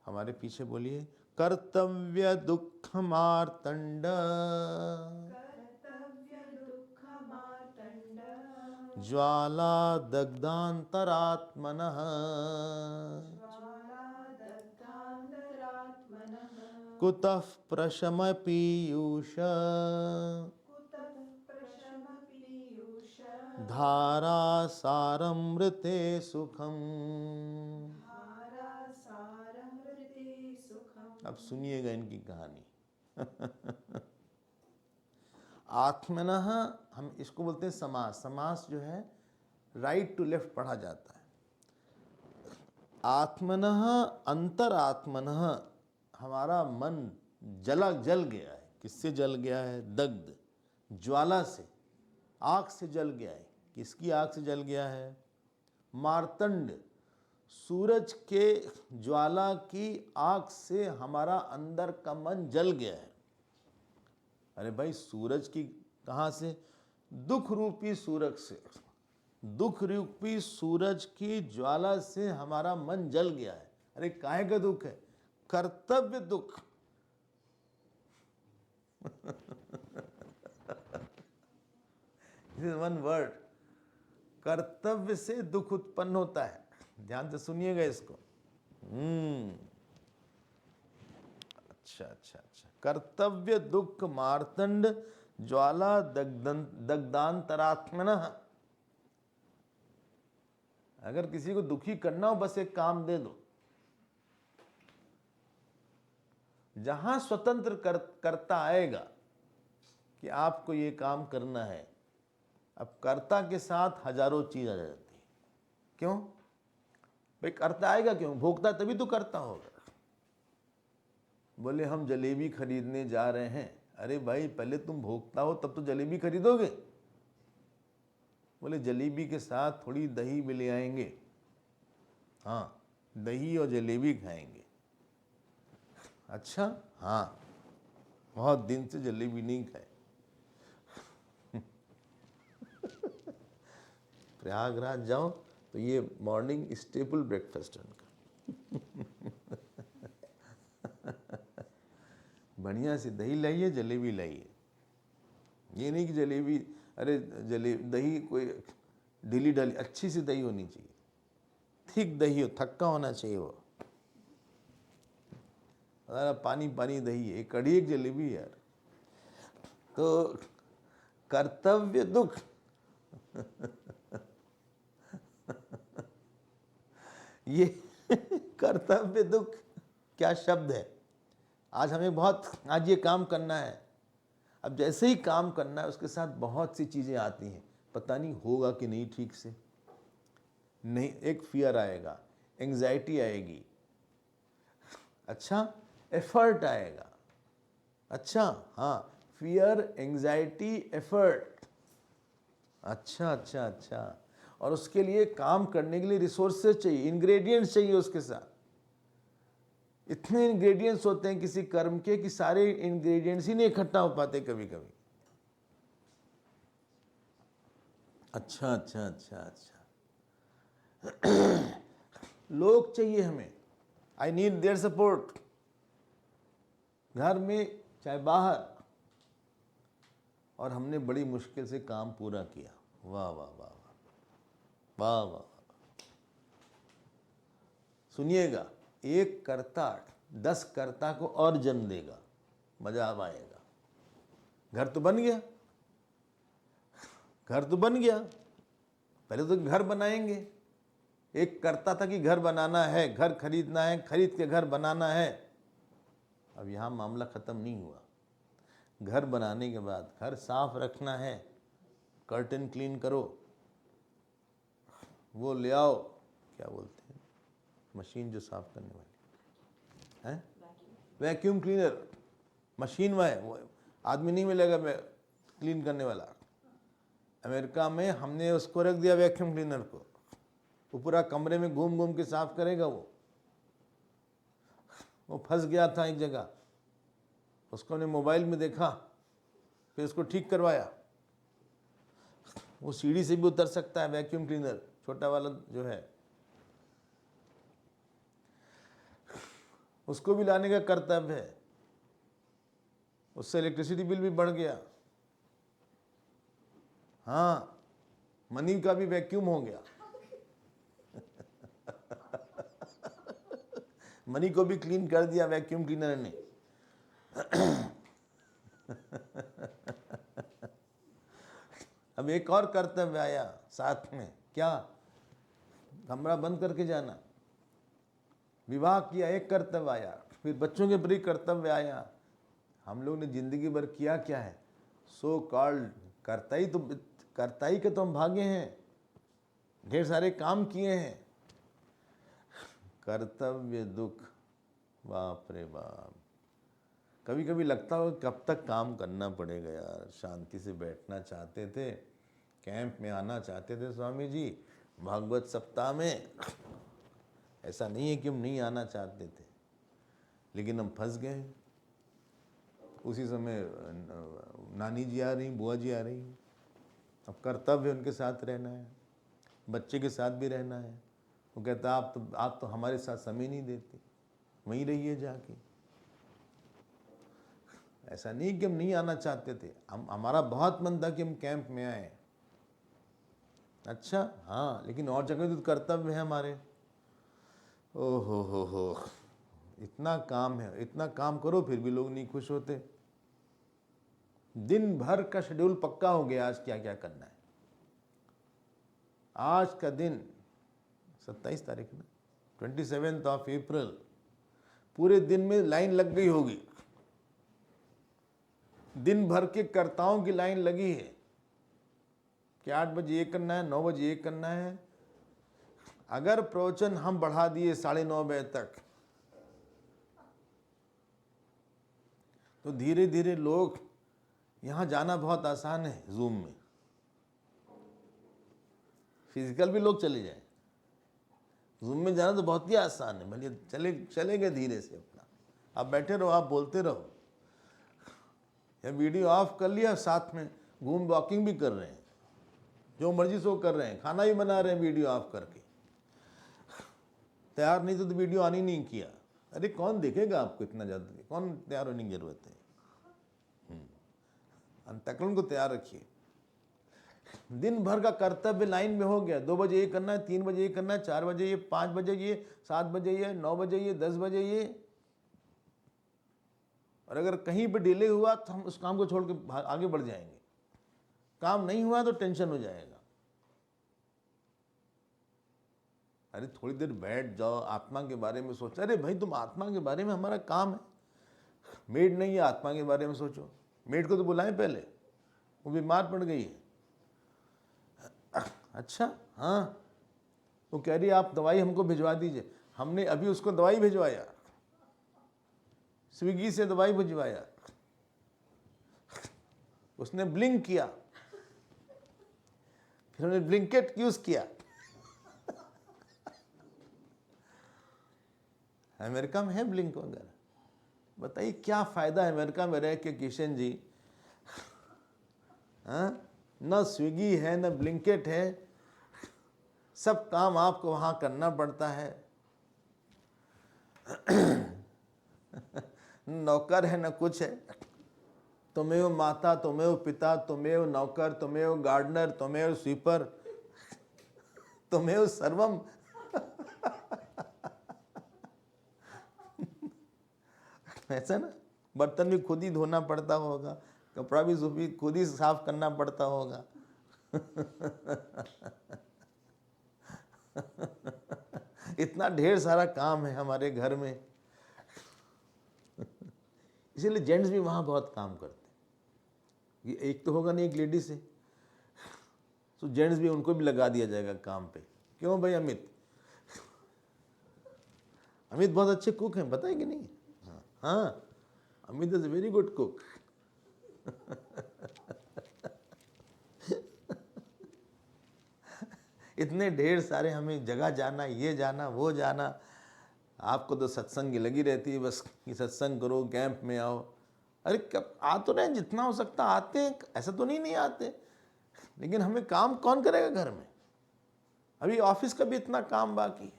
हमारे पीछे बोलिए। कर्तव्य दुख मार्तंड, ज्वाला दग्धांतरात्मनः, कुतः प्रशम पीयूष, धारासारमृते सुखम। अब सुनिएगा इनकी कहानी। आत्मनः, हम इसको बोलते हैं समास। समास जो है राइट टू लेफ्ट पढ़ा जाता है। आत्मनः अंतरात्मनः, हमारा मन जल गया है। किससे जल गया है? दग्ध, ज्वाला से, आग से जल गया है। किसकी आग से जल गया है? मार्तंड, सूरज के ज्वाला की आग से हमारा अंदर का मन जल गया है। अरे भाई, सूरज की कहाँ से? दुख रूपी सूरज से, दुख रूपी सूरज की ज्वाला से हमारा मन जल गया है। अरे काहे का दुख है? कर्तव्य दुख। वन वर्ड, कर्तव्य से दुख उत्पन्न होता है। ध्यान से सुनिएगा इसको। अच्छा। कर्तव्य दुख मार्तंड, ज्वाला दग्धांतरात्मनः। अगर किसी को दुखी करना हो बस एक काम दे दो। जहां स्वतंत्र करता आएगा कि आपको ये काम करना है, अब कर्ता के साथ हजारों चीज आ जाती है। क्यों भाई? कर्ता आएगा क्यों? भोक्ता तभी तो करता होगा। बोले हम जलेबी खरीदने जा रहे हैं। अरे भाई पहले तुम भोक्ता हो तब तो जलेबी खरीदोगे। बोले जलेबी के साथ थोड़ी दही भी ले आएंगे। हाँ, दही और जलेबी खाएंगे। अच्छा, हाँ, बहुत दिन से जलेबी नहीं खाए। प्रयागराज जाओ तो ये मॉर्निंग स्टेपल ब्रेकफास्ट है उनका। बढ़िया सी दही लाइए, जलेबी लाइए। ये नहीं कि जलेबी, अरे दही कोई ढीली ढाली, अच्छी सी दही होनी चाहिए, थिक दही हो, थक्का होना चाहिए वो। पानी पानी दही है, कड़ी एक जलेबी यार। तो कर्तव्य दुख ये कर्तव्य दुख क्या शब्द है। आज हमें आज ये काम करना है। अब जैसे ही काम करना है उसके साथ बहुत सी चीज़ें आती हैं, पता नहीं होगा कि नहीं ठीक से, नहीं, एक फियर आएगा, एंग्जाइटी आएगी, अच्छा एफर्ट आएगा। अच्छा, हाँ, फियर, एंग्जाइटी, एफर्ट। अच्छा अच्छा अच्छा। और उसके लिए काम करने के लिए रिसोर्सेज चाहिए, इंग्रेडिएंट्स चाहिए उसके साथ। इतने इंग्रेडिएंट्स होते हैं किसी कर्म के कि सारे इंग्रेडिएंट्स ही नहीं इकट्ठा हो पाते कभी कभी। अच्छा अच्छा अच्छा अच्छा। लोग चाहिए हमें, आई नीड देयर सपोर्ट, घर में चाहे बाहर। और हमने बड़ी मुश्किल से काम पूरा किया। वाह वाह वाह वाह वाह वाह। सुनिएगा, एक कर्ता 10 कर्ता को और जन्म देगा, मजा अब आएगा। घर तो बन गया, घर तो बन गया। पहले तो घर बनाएंगे। एक कर्ता था कि घर बनाना है, घर खरीदना है, खरीद के घर बनाना है। अब यहाँ मामला ख़त्म नहीं हुआ। घर बनाने के बाद घर साफ रखना है, कर्टन क्लीन करो, वो ले आओ, क्या बोलते हैं मशीन जो साफ करने वाली है, वैक्यूम क्लीनर मशीन। वो आदमी नहीं मिलेगा क्लीन करने वाला। अमेरिका में हमने उसको रख दिया वैक्यूम क्लीनर को, वो पूरा कमरे में घूम घूम के साफ करेगा। वो फंस गया था एक जगह, उसको हमने मोबाइल में देखा, फिर उसको ठीक करवाया। वो सीढ़ी से भी उतर सकता है वैक्यूम क्लीनर, छोटा वाला जो है, उसको भी लाने का कर्तव्य है। उससे इलेक्ट्रिसिटी बिल भी बढ़ गया। हाँ, मनी का भी वैक्यूम हो गया। मनी को भी क्लीन कर दिया वैक्यूम क्लीनर ने। अब एक और कर्तव्य आया साथ में, क्या? कमरा बंद करके जाना। विवाह किया, एक कर्तव्य आया। फिर बच्चों के प्रति कर्तव्य आया। हम लोग ने जिंदगी भर किया क्या है? सो कॉल्ड कर्ताई के तो हम भागे हैं, ढेर सारे काम किए हैं। कर्तव्य दुख, बाप रे बाप। कभी कभी लगता हो कब तक काम करना पड़ेगा यार। शांति से बैठना चाहते थे, कैंप में आना चाहते थे स्वामी जी, भागवत सप्ताह में। ऐसा नहीं है कि हम नहीं आना चाहते थे, लेकिन हम फंस गए। उसी समय नानी जी आ रही, बुआ जी आ रही। अब कर्तव्य उनके साथ रहना है, बच्चे के साथ भी रहना है। वो कहता आप तो हमारे साथ समय नहीं देते, वहीं रहिए जाके। ऐसा नहीं कि हम नहीं आना चाहते थे, हमारा बहुत मन था कि हम कैंप में आए। अच्छा, हाँ, लेकिन और जगह तो कर्तव्य है हमारे। ओहो हो, इतना काम है, इतना काम करो फिर भी लोग नहीं खुश होते। दिन भर का शेड्यूल पक्का हो गया, आज क्या क्या करना है। आज का दिन 27 तारीख ना, 27 अप्रैल, पूरे दिन में लाइन लग गई होगी, दिन भर के कर्ताओं की लाइन लगी है कि 8 बजे ये करना है, 9 बजे ये करना है। अगर प्रवचन हम बढ़ा दिए 9:30 बजे तक, तो धीरे धीरे लोग, यहाँ जाना बहुत आसान है, जूम में फिजिकल भी लोग चले जाएं, जूम में जाना तो बहुत ही आसान है। भले चलेंगे धीरे से, अपना आप बैठे रहो, आप बोलते रहो, या वीडियो ऑफ कर लिया, साथ में घूम वॉकिंग भी कर रहे हैं, जो मर्जी सो कर रहे हैं, खाना भी बना रहे हैं वीडियो ऑफ करके। तैयार नहीं तो वीडियो ऑन ही नहीं किया, अरे कौन देखेगा आपको इतना ज़्यादा, कौन तैयार होने की जरूरत है। अंतःकरण को तैयार रखिए। दिन भर का कर्तव्य लाइन में हो गया, 2 बजे ये करना है, 3 बजे ये करना है, 4 बजे ये, 5 बजे ये, 7 बजे ये, 9 बजे ये, 10 बजे ये। और अगर कहीं पे डिले हुआ तो हम उस काम को छोड़ के आगे बढ़ जाएंगे, काम नहीं हुआ तो टेंशन हो जाएगा। अरे थोड़ी देर बैठ जाओ, आत्मा के बारे में सोचो। अरे भाई तुम आत्मा के बारे में, हमारा काम है, मेड नहीं है, आत्मा के बारे में सोचो। मेड को तो बुलाएं पहले, वो बीमार पड़ गई है। अच्छा हाँ, वो कह रही आप दवाई हमको भिजवा दीजिए। हमने अभी उसको दवाई भिजवाया, स्विगी से दवाई भिजवाया, उसने ब्लिंक किया, फिर हमने ब्लिंकेट यूज किया। अमेरिका में है ब्लिंक वगैरह, बताइए क्या फायदा है अमेरिका में रह के किशन जी। हाँ, न स्विगी है न ब्लिंकेट है, सब काम आपको वहां करना पड़ता है। नौकर है न कुछ है, तुमेव माता, तुमेव पिता, तुमेव नौकर, तुमेव गार्डनर, तुमेव स्वीपर, तुमेव सर्वम। ऐसा ना, बर्तन भी खुद ही धोना पड़ता होगा, कपड़ा भी खुद ही साफ करना पड़ता होगा। इतना ढेर सारा काम है हमारे घर में। इसीलिए जेंट्स भी वहां बहुत काम करते हैं। ये एक तो होगा नहीं, एक लेडी से, तो जेंट्स भी, उनको भी लगा दिया जाएगा काम पे। क्यों भाई अमित बहुत अच्छे कुक हैं, पता है कि नहीं? हाँ, Amit is a very good cook. इतने ढेर सारे हमें जगह जाना, ये जाना, वो जाना। आपको तो सत्संग की लगी रहती है बस, कि सत्संग करो, कैंप में आओ। अरे कब आ तो रहे, जितना हो सकता आते हैं, ऐसा तो नहीं आते, लेकिन हमें काम कौन करेगा घर में? अभी ऑफिस का भी इतना काम बाकी है,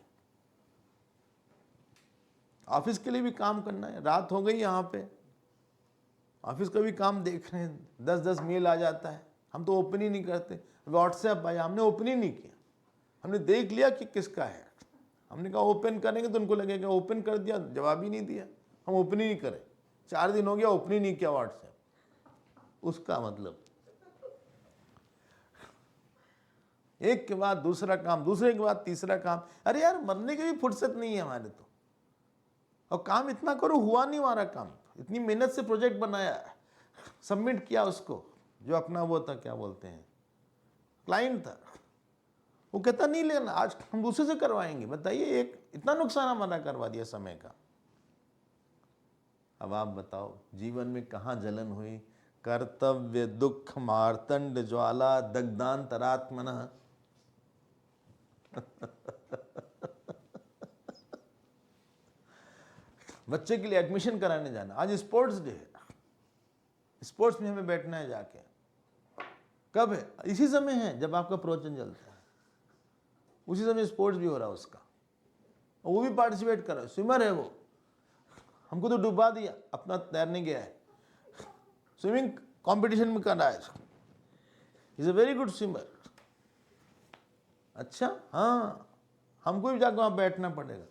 ऑफिस के लिए भी काम करना है। रात हो गई यहाँ पे, ऑफिस का भी काम देख रहे हैं, 10-10 मेल आ जाता है, हम तो ओपन ही नहीं करते। व्हाट्सएप आया, हमने ओपन ही नहीं किया, हमने देख लिया कि किसका है, हमने कहा ओपन करेंगे तो उनको लगेगा ओपन कर दिया, जवाब ही नहीं दिया, हम ओपन ही नहीं करें। 4 दिन हो गया ओपन ही नहीं किया व्हाट्सएप। उसका मतलब एक के बाद दूसरा काम, दूसरे के बाद तीसरा काम। अरे यार मरने की भी फुर्सत नहीं है हमारे तो, और काम इतना करो, हुआ नहीं हमारा काम। इतनी मेहनत से प्रोजेक्ट बनाया, सबमिट किया उसको, जो अपना वो था, क्या बोलते हैं, क्लाइंट था, वो कहता नहीं लेना, आज हम दूसरे से करवाएंगे। बताइए, एक इतना नुकसान हमारा करवा दिया समय का। अब आप बताओ, जीवन में कहाँ जलन हुई? कर्तव्य दुख मार्तंड ज्वाला दग्धांतरात्मनः। बच्चे के लिए एडमिशन कराने जाना, आज स्पोर्ट्स डे है, स्पोर्ट्स में हमें बैठना है जाके। कब है? इसी समय है जब आपका प्रवचन चलता है, उसी समय स्पोर्ट्स भी हो रहा है उसका, और वो भी पार्टिसिपेट कर रहा है। स्विमर है वो, हमको तो डुबा दिया, अपना तैरने गया है, स्विमिंग कंपटीशन में कर रहा है, is a very good swimmer. अच्छा हाँ, हमको भी जाकर वहाँ बैठना पड़ेगा।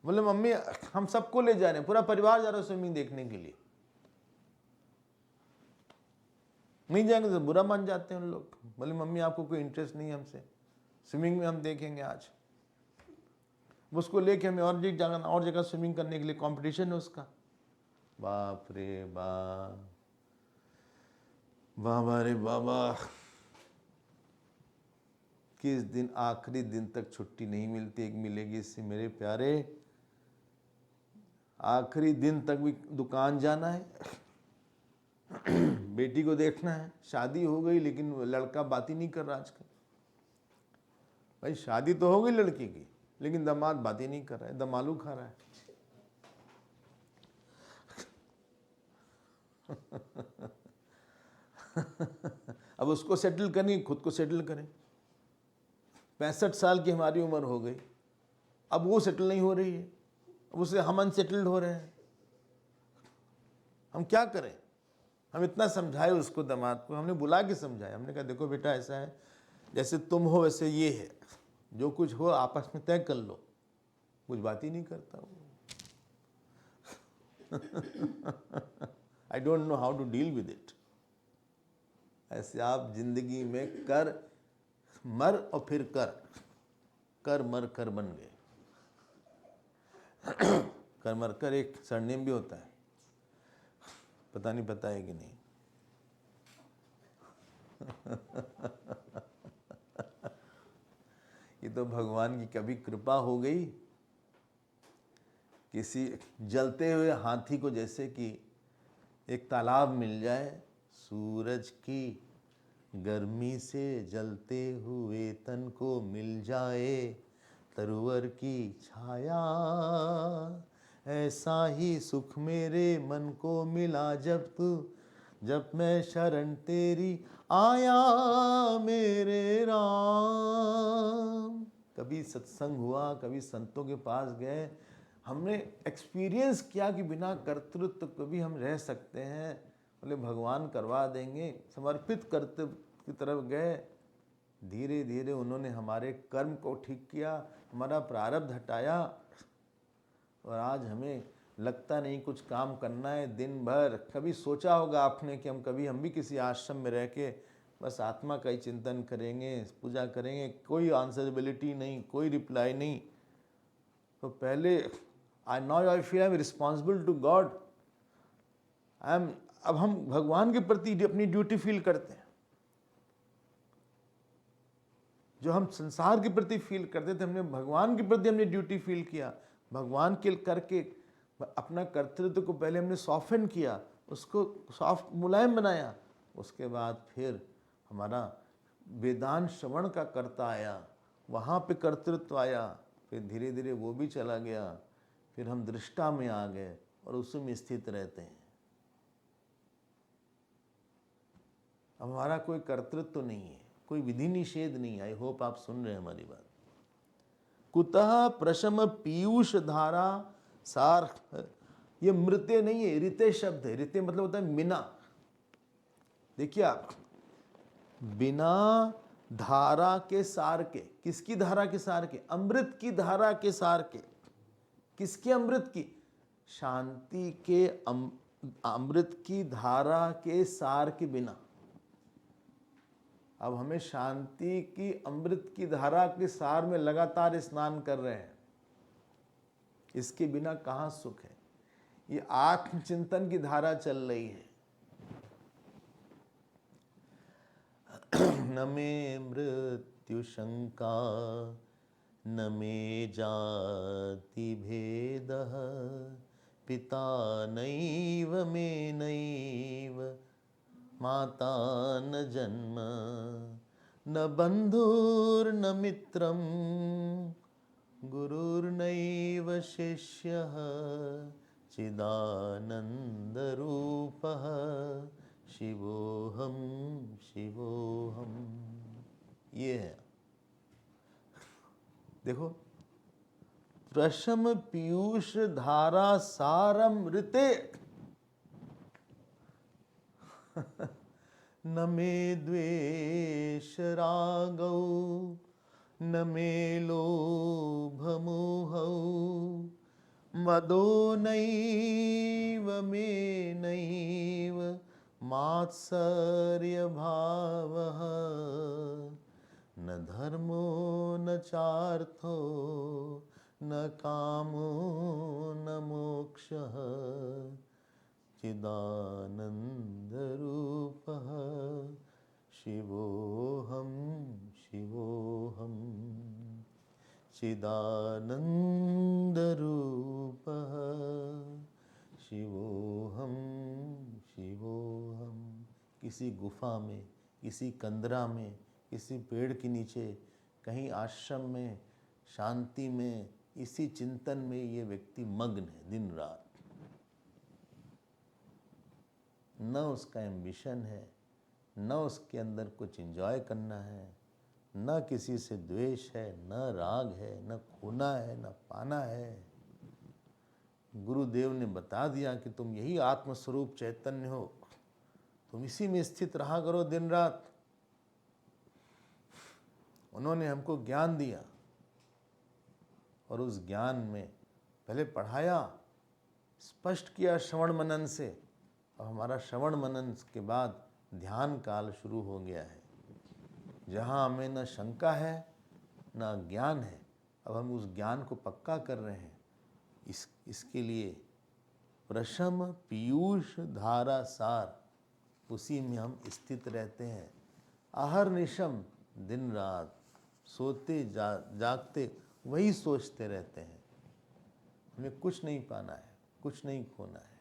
बोले मम्मी हम सबको ले जा रहे हैं, पूरा परिवार जा रहा है स्विमिंग देखने के लिए। नहीं जाएंगे तो बुरा मान जाते हैं उन लोग, बोले मम्मी आपको कोई इंटरेस्ट नहीं है हमसे, स्विमिंग में हम देखेंगे आज। उसको लेके हमें और जगह स्विमिंग करने के लिए कंपटीशन है उसका। बाप रे बाप, बाबा रे बाबा, किस दिन आखिरी दिन तक छुट्टी नहीं मिलती, एक मिलेगी इससे मेरे प्यारे। आखिरी दिन तक भी दुकान जाना है, बेटी को देखना है, शादी हो गई लेकिन लड़का बात ही नहीं कर रहा आजकल। भाई शादी तो हो गई लड़की की, लेकिन दामाद बात ही नहीं कर रहा है, दमालू खा रहा है। अब उसको सेटल करनी, खुद को सेटल करें। 65 साल की हमारी उम्र हो गई, अब वो सेटल नहीं हो रही है, अब उसे हम अनसेटल्ड हो रहे हैं। हम क्या करें? हम इतना समझाए उसको, दामाद को हमने बुला के समझाया, हमने कहा देखो बेटा ऐसा है, जैसे तुम हो वैसे ये है, जो कुछ हो आपस में तय कर लो। कुछ बात ही नहीं करता वो। I don't know how to deal with it. ऐसे आप जिंदगी में कर मर और फिर कर मर कर बन गए। कर मर कर एक सरनेम भी होता है, पता नहीं पता है कि नहीं। ये तो भगवान की कभी कृपा हो गई, किसी जलते हुए हाथी को जैसे कि एक तालाब मिल जाए, सूरज की गर्मी से जलते हुए तन को मिल जाए तरवर की छाया, ऐसा ही सुख मेरे मन को मिला जब मैं शरण तेरी आया मेरे राम। कभी सत्संग हुआ, कभी संतों के पास गए, हमने एक्सपीरियंस किया कि बिना कर्तृत्व को भी हम रह सकते हैं। बोले भगवान करवा देंगे, समर्पित कर्तव्य की तरफ गए। धीरे धीरे उन्होंने हमारे कर्म को ठीक किया, हमारा प्रारब्ध हटाया, और आज हमें लगता नहीं कुछ काम करना है दिन भर। कभी सोचा होगा आपने कि हम भी किसी आश्रम में रह के बस आत्मा का ही चिंतन करेंगे, पूजा करेंगे, कोई आंसरेबिलिटी नहीं, कोई रिप्लाई नहीं। तो पहले I feel I am responsible to God. अब हम भगवान के प्रति अपनी ड्यूटी फील करते हैं, जो हम संसार के प्रति फील करते थे, हमने भगवान के प्रति हमने ड्यूटी फील किया। भगवान के करके अपना कर्तृत्व को पहले हमने सॉफ्टन किया, उसको सॉफ्ट मुलायम बनाया। उसके बाद फिर हमारा वेदांत श्रवण का कर्ता आया, वहाँ पे कर्तृत्व आया, फिर धीरे धीरे वो भी चला गया, फिर हम दृष्टा में आ गए और उसी में स्थित रहते हैं। अब हमारा कोई कर्तृत्व नहीं है, कोई विधि निषेध नहीं। आई होप आप सुन रहे हैं हमारी बात। कुतः प्रशम पीयूष धारा सार, ये मृत्य नहीं है, ऋते शब्द है। ऋते मतलब होता है बिना। देखिए आप, बिना धारा के सार के, किसकी धारा के सार के? अमृत की धारा के सार के। किसके अमृत की? शांति के अमृत की धारा के सार के बिना। अब हमें शांति की अमृत की धारा के सार में लगातार स्नान कर रहे हैं, इसके बिना कहाँ सुख है? ये आत्मचिंतन की धारा चल रही है। न मे मृत्यु शंका न मे जाति भेदः, पिता नैव मे नैव माता न जन्म, न बंधुर्न मित्रं गुरुर्नैव शिष्यः, चिदानन्दरूपः शिवोऽहं शिवोऽहं। ये है, देखो, प्रशम पीयूष धारा सारम ऋते। न मे द्वेष रागौ न मे लोभ मोहौ, मदो नैव मे नैव मात्सर्यभावः न धर्मो न चार्थो न कामो न मोक्षः चिदानन्दरूपः शिवोऽहं शिवोऽहं चिदानन्दरूपः शिवोऽहं शिवोऽहं। किसी गुफा में, किसी कंदरा में, किसी पेड़ के नीचे, कहीं आश्रम में, शांति में, इसी चिंतन में ये व्यक्ति मग्न है दिन रात। न उसका एम्बिशन है, न उसके अंदर कुछ एंजॉय करना है, न किसी से द्वेष है, न राग है, न खोना है, न पाना है। गुरुदेव ने बता दिया कि तुम यही आत्मस्वरूप चैतन्य हो, तुम इसी में स्थित रहा करो दिन रात। उन्होंने हमको ज्ञान दिया और उस ज्ञान में पहले पढ़ाया, स्पष्ट किया श्रवण मनन से, और हमारा श्रवण मनन के बाद ध्यान काल शुरू हो गया है, जहाँ हमें न शंका है न अज्ञान है। अब हम उस ज्ञान को पक्का कर रहे हैं। इसके लिए प्रशम पीयूष धारा सार, उसी में हम स्थित रहते हैं। अहर्निशम, दिन रात सोते जागते वही सोचते रहते हैं। हमें कुछ नहीं पाना है, कुछ नहीं खोना है।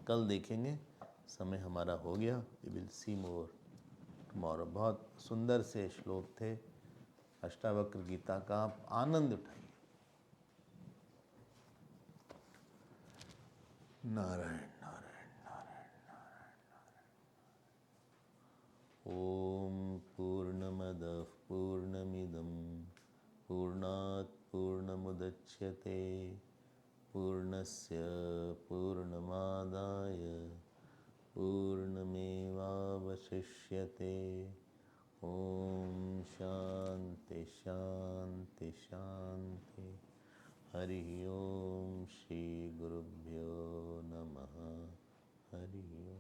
कल देखेंगे, समय हमारा हो गया। We will see more tomorrow. बहुत सुंदर से श्लोक थे अष्टावक्र गीता का, आप आनंद उठाइए। नारायण नारायण नारायण नारायण नारायण। ओम पूर्णमदः पूर्णमिदं पूर्णात् पूर्णमुदच्यते पूर्णस्य पूर्णमादाय पूर्णमेवावशिष्यते। ओम शांति शांति शांति। हरि ओम। श्री गुरुभ्यो नमः। हरि ओम।